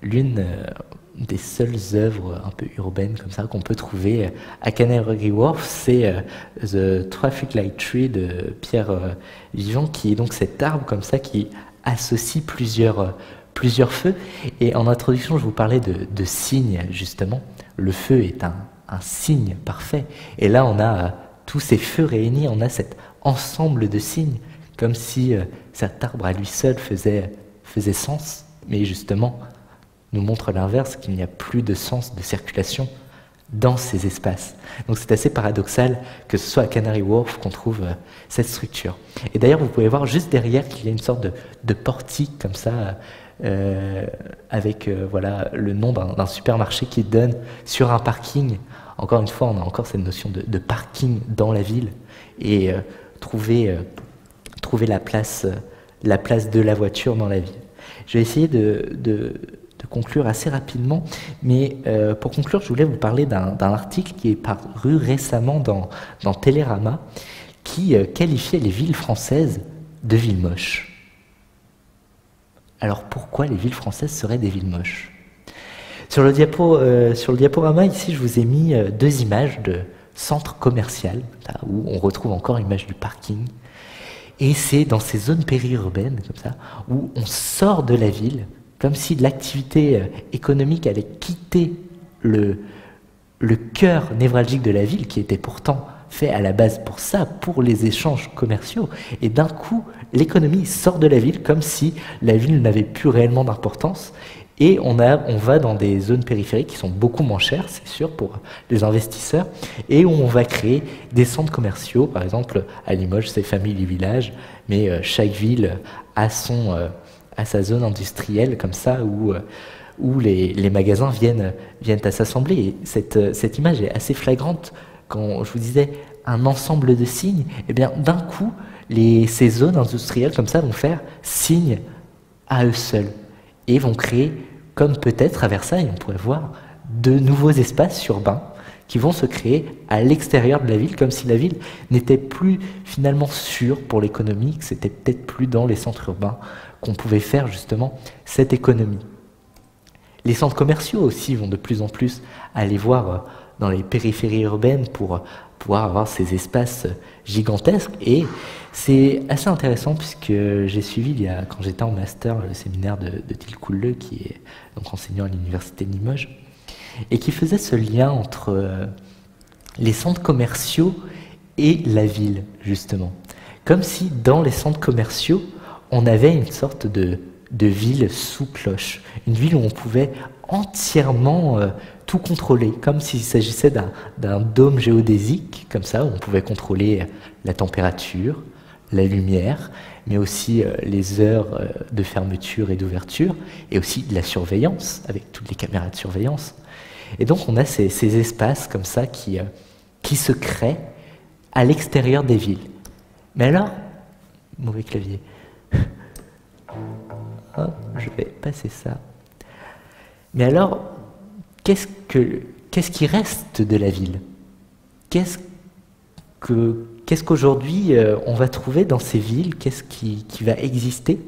l'une des seules œuvres un peu urbaines comme ça qu'on peut trouver à Canary Wharf, c'est The Traffic Light Tree de Pierre Vivant, qui est donc cet arbre comme ça qui associe plusieurs feux. Et en introduction, je vous parlais de signes, justement. Le feu est un signe parfait. Et là, on a tous ces feux réunis, on a cet ensemble de signes, comme si cet arbre à lui seul faisait sens, mais justement nous montre l'inverse, qu'il n'y a plus de sens de circulation dans ces espaces. Donc c'est assez paradoxal que ce soit à Canary Wharf qu'on trouve cette structure. Et d'ailleurs, vous pouvez voir juste derrière qu'il y a une sorte de portique comme ça, avec voilà, le nom d'un supermarché qui donne sur un parking. Encore une fois, on a encore cette notion de parking dans la ville, et trouver la place de la voiture dans la ville. Je vais essayer de conclure assez rapidement, mais pour conclure, je voulais vous parler d'un article qui est paru récemment dans Télérama, qui qualifiait les villes françaises de villes moches. Alors pourquoi les villes françaises seraient des villes moches ? Sur le diaporama, ici, je vous ai mis deux images de centre commercial, là, où on retrouve encore l'image du parking. Et c'est dans ces zones périurbaines, comme ça, où on sort de la ville, comme si l'activité économique allait quitter le cœur névralgique de la ville, qui était pourtant fait à la base pour ça, pour les échanges commerciaux. Et d'un coup, l'économie sort de la ville, comme si la ville n'avait plus réellement d'importance. Et on va dans des zones périphériques qui sont beaucoup moins chères, c'est sûr, pour les investisseurs, et où on va créer des centres commerciaux. Par exemple, à Limoges, c'est Family Village, mais chaque ville a sa zone industrielle, comme ça, où les magasins viennent à s'assembler. Et cette image est assez flagrante. Quand je vous disais un ensemble de signes, eh bien, d'un coup, ces zones industrielles, comme ça, vont faire signe à eux seuls, et vont créer, comme peut-être à Versailles, on pourrait voir, de nouveaux espaces urbains qui vont se créer à l'extérieur de la ville, comme si la ville n'était plus finalement sûre pour l'économie, que c'était peut-être plus dans les centres urbains qu'on pouvait faire justement cette économie. Les centres commerciaux aussi vont de plus en plus aller voir dans les périphéries urbaines pour pouvoir avoir ces espaces gigantesques. Et c'est assez intéressant puisque j'ai suivi, quand j'étais en master, le séminaire de Till Kulle, qui est donc enseignant à l'université de Limoges, et qui faisait ce lien entre les centres commerciaux et la ville, justement. Comme si dans les centres commerciaux, on avait une sorte de ville sous cloche, une ville où on pouvait entièrement tout contrôler, comme s'il s'agissait d'un dôme géodésique, comme ça, où on pouvait contrôler la température, la lumière, mais aussi les heures de fermeture et d'ouverture, et aussi de la surveillance, avec toutes les caméras de surveillance. Et donc on a ces espaces comme ça qui se créent à l'extérieur des villes. Mais alors, mauvais clavier, oh, je vais passer ça. Mais alors, qu'est-ce qui reste de la ville? Qu'est-ce qu'aujourd'hui on va trouver dans ces villes? Qu'est-ce qui va exister?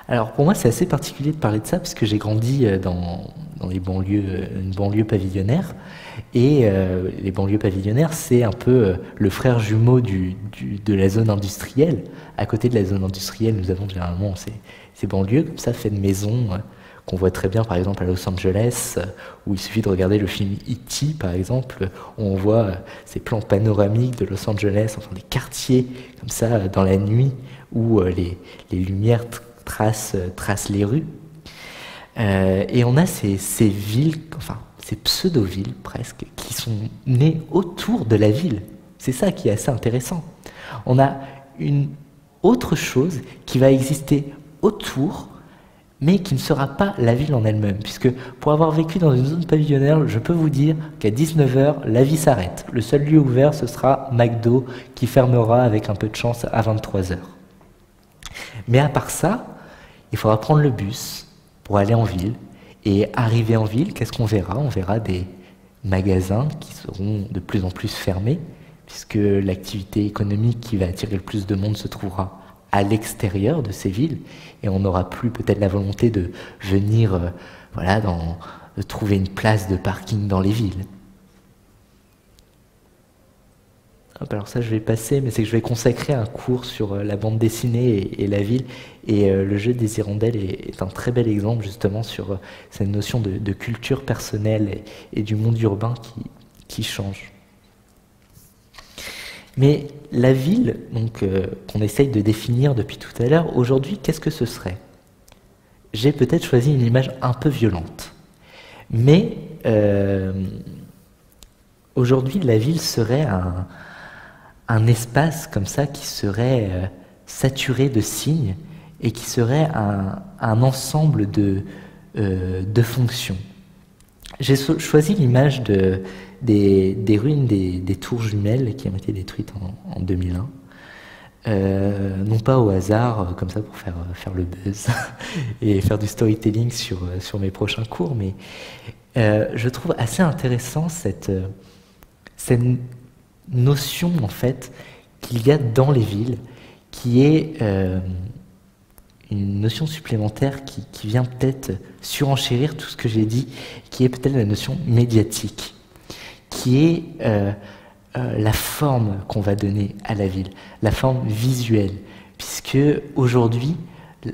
Alors pour moi c'est assez particulier de parler de ça parce que j'ai grandi dans les banlieues, une banlieue pavillonnaire, et les banlieues pavillonnaires c'est un peu le frère jumeau de la zone industrielle. À côté de la zone industrielle nous avons généralement ces banlieues comme ça, faites de maisons, qu'on voit très bien par exemple à Los Angeles, où il suffit de regarder le film E.T. par exemple, où on voit ces plans panoramiques de Los Angeles, enfin des quartiers comme ça dans la nuit, où les lumières tracent les rues. Et on a ces villes, enfin ces pseudo-villes presque, qui sont nées autour de la ville. C'est ça qui est assez intéressant. On a une autre chose qui va exister autour, mais qui ne sera pas la ville en elle-même, puisque pour avoir vécu dans une zone pavillonnaire, je peux vous dire qu'à 19 h, la vie s'arrête. Le seul lieu ouvert, ce sera McDo, qui fermera avec un peu de chance à 23 h. Mais à part ça, il faudra prendre le bus pour aller en ville, et arriver en ville, qu'est-ce qu'on verra? On verra des magasins qui seront de plus en plus fermés, puisque l'activité économique qui va attirer le plus de monde se trouvera à l'extérieur de ces villes, et on n'aura plus peut-être la volonté de venir de trouver une place de parking dans les villes. Hop, alors ça je vais passer, mais c'est que je vais consacrer un cours sur la bande dessinée et la ville, et le jeu des hirondelles est un très bel exemple justement sur cette notion de culture personnelle et du monde urbain qui change. Mais la ville, donc qu'on essaye de définir depuis tout à l'heure, aujourd'hui, qu'est-ce que ce serait? J'ai peut-être choisi une image un peu violente, mais aujourd'hui, la ville serait un espace comme ça qui serait saturé de signes et qui serait un ensemble de fonctions. J'ai choisi l'image des ruines des tours jumelles qui ont été détruites en 2001. Non pas au hasard, comme ça pour faire le buzz et faire du storytelling sur mes prochains cours, mais je trouve assez intéressant cette notion en fait qu'il y a dans les villes, qui est une notion supplémentaire qui vient peut-être surenchérir tout ce que j'ai dit, qui est peut-être la notion médiatique, qui est la forme qu'on va donner à la ville, la forme visuelle, puisque aujourd'hui,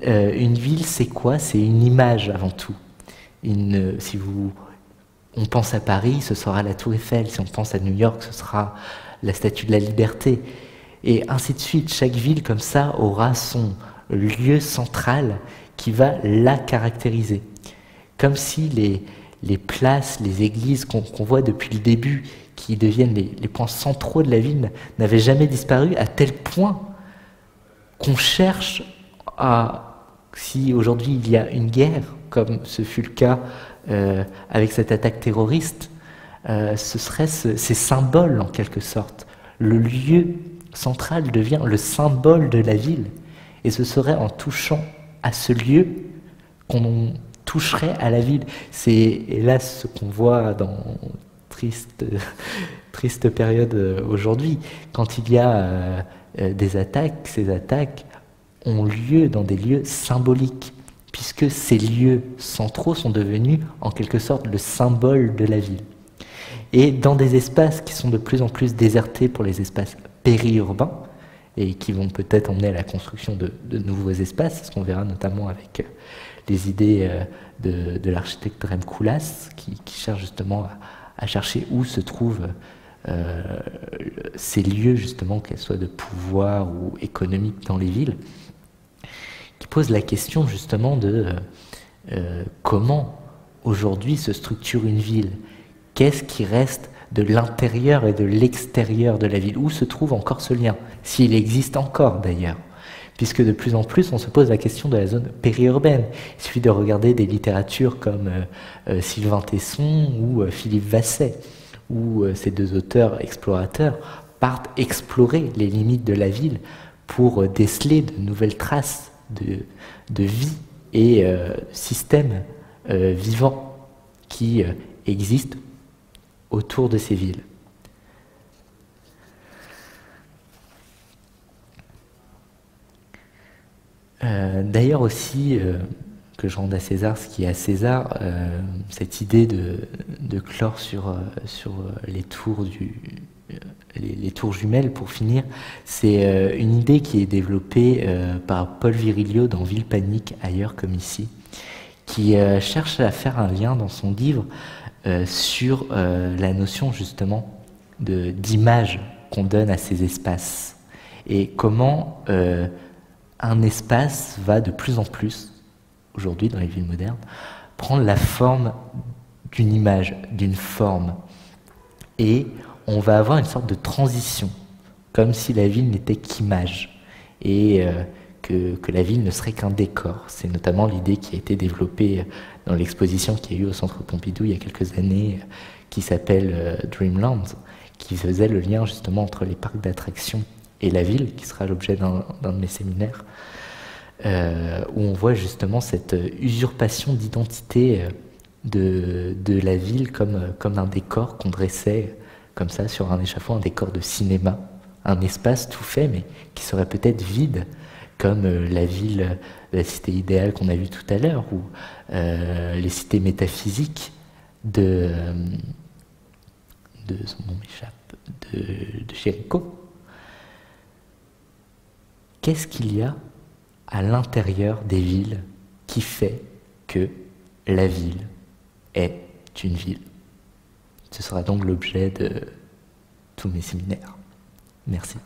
une ville, c'est quoi? C'est une image avant tout. On pense à Paris, ce sera la Tour Eiffel. Si on pense à New York, ce sera la Statue de la Liberté. Et ainsi de suite. Chaque ville, comme ça, aura son lieu central qui va la caractériser. Comme si les places, les églises qu'on voit depuis le début, qui deviennent les points centraux de la ville, n'avaient jamais disparu, à tel point qu'on cherche si aujourd'hui il y a une guerre, comme ce fut le cas avec cette attaque terroriste, ce serait ces symboles en quelque sorte. Le lieu central devient le symbole de la ville, et ce serait en touchant à ce lieu qu'on toucherait à la ville. C'est hélas ce qu'on voit dans triste période aujourd'hui, quand il y a des attaques. Ces attaques ont lieu dans des lieux symboliques, puisque ces lieux centraux sont devenus en quelque sorte le symbole de la ville. Et dans des espaces qui sont de plus en plus désertés pour les espaces périurbains, et qui vont peut-être emmener à la construction de nouveaux espaces, ce qu'on verra notamment avec les idées de l'architecte Rem Koolhaas, qui cherche justement à chercher où se trouvent ces lieux, justement, qu'elles soient de pouvoir ou économiques dans les villes, qui pose la question justement de comment aujourd'hui se structure une ville? Qu'est-ce qui reste de l'intérieur et de l'extérieur de la ville? Où se trouve encore ce lien? S'il existe encore d'ailleurs. Puisque de plus en plus, on se pose la question de la zone périurbaine. Il suffit de regarder des littératures comme Sylvain Tesson ou Philippe Vasset, où ces deux auteurs explorateurs partent explorer les limites de la ville pour déceler de nouvelles traces de vie et systèmes vivants qui existent autour de ces villes. D'ailleurs aussi, que je rende à César ce qui est à César, cette idée de clore sur les tours les tours jumelles, pour finir, c'est une idée qui est développée par Paul Virilio dans Ville Panique, ailleurs comme ici, qui cherche à faire un lien dans son livre sur la notion justement d'image qu'on donne à ces espaces et comment un espace va de plus en plus, aujourd'hui dans les villes modernes, prendre la forme d'une image, d'une forme. Et on va avoir une sorte de transition, comme si la ville n'était qu'image, et que la ville ne serait qu'un décor. C'est notamment l'idée qui a été développée dans l'exposition qu'il y a eu au Centre Pompidou il y a quelques années, qui s'appelle Dreamland, qui faisait le lien justement entre les parcs d'attractions et la ville, qui sera l'objet d'un de mes séminaires, où on voit justement cette usurpation d'identité de la ville comme un décor qu'on dressait comme ça sur un échafaud, un décor de cinéma, un espace tout fait mais qui serait peut-être vide, comme la ville, la cité idéale qu'on a vue tout à l'heure, ou les cités métaphysiques son nom m'échappe, de Chérico. Qu'est-ce qu'il y a à l'intérieur des villes qui fait que la ville est une ville? Ce sera donc l'objet de tous mes séminaires. Merci.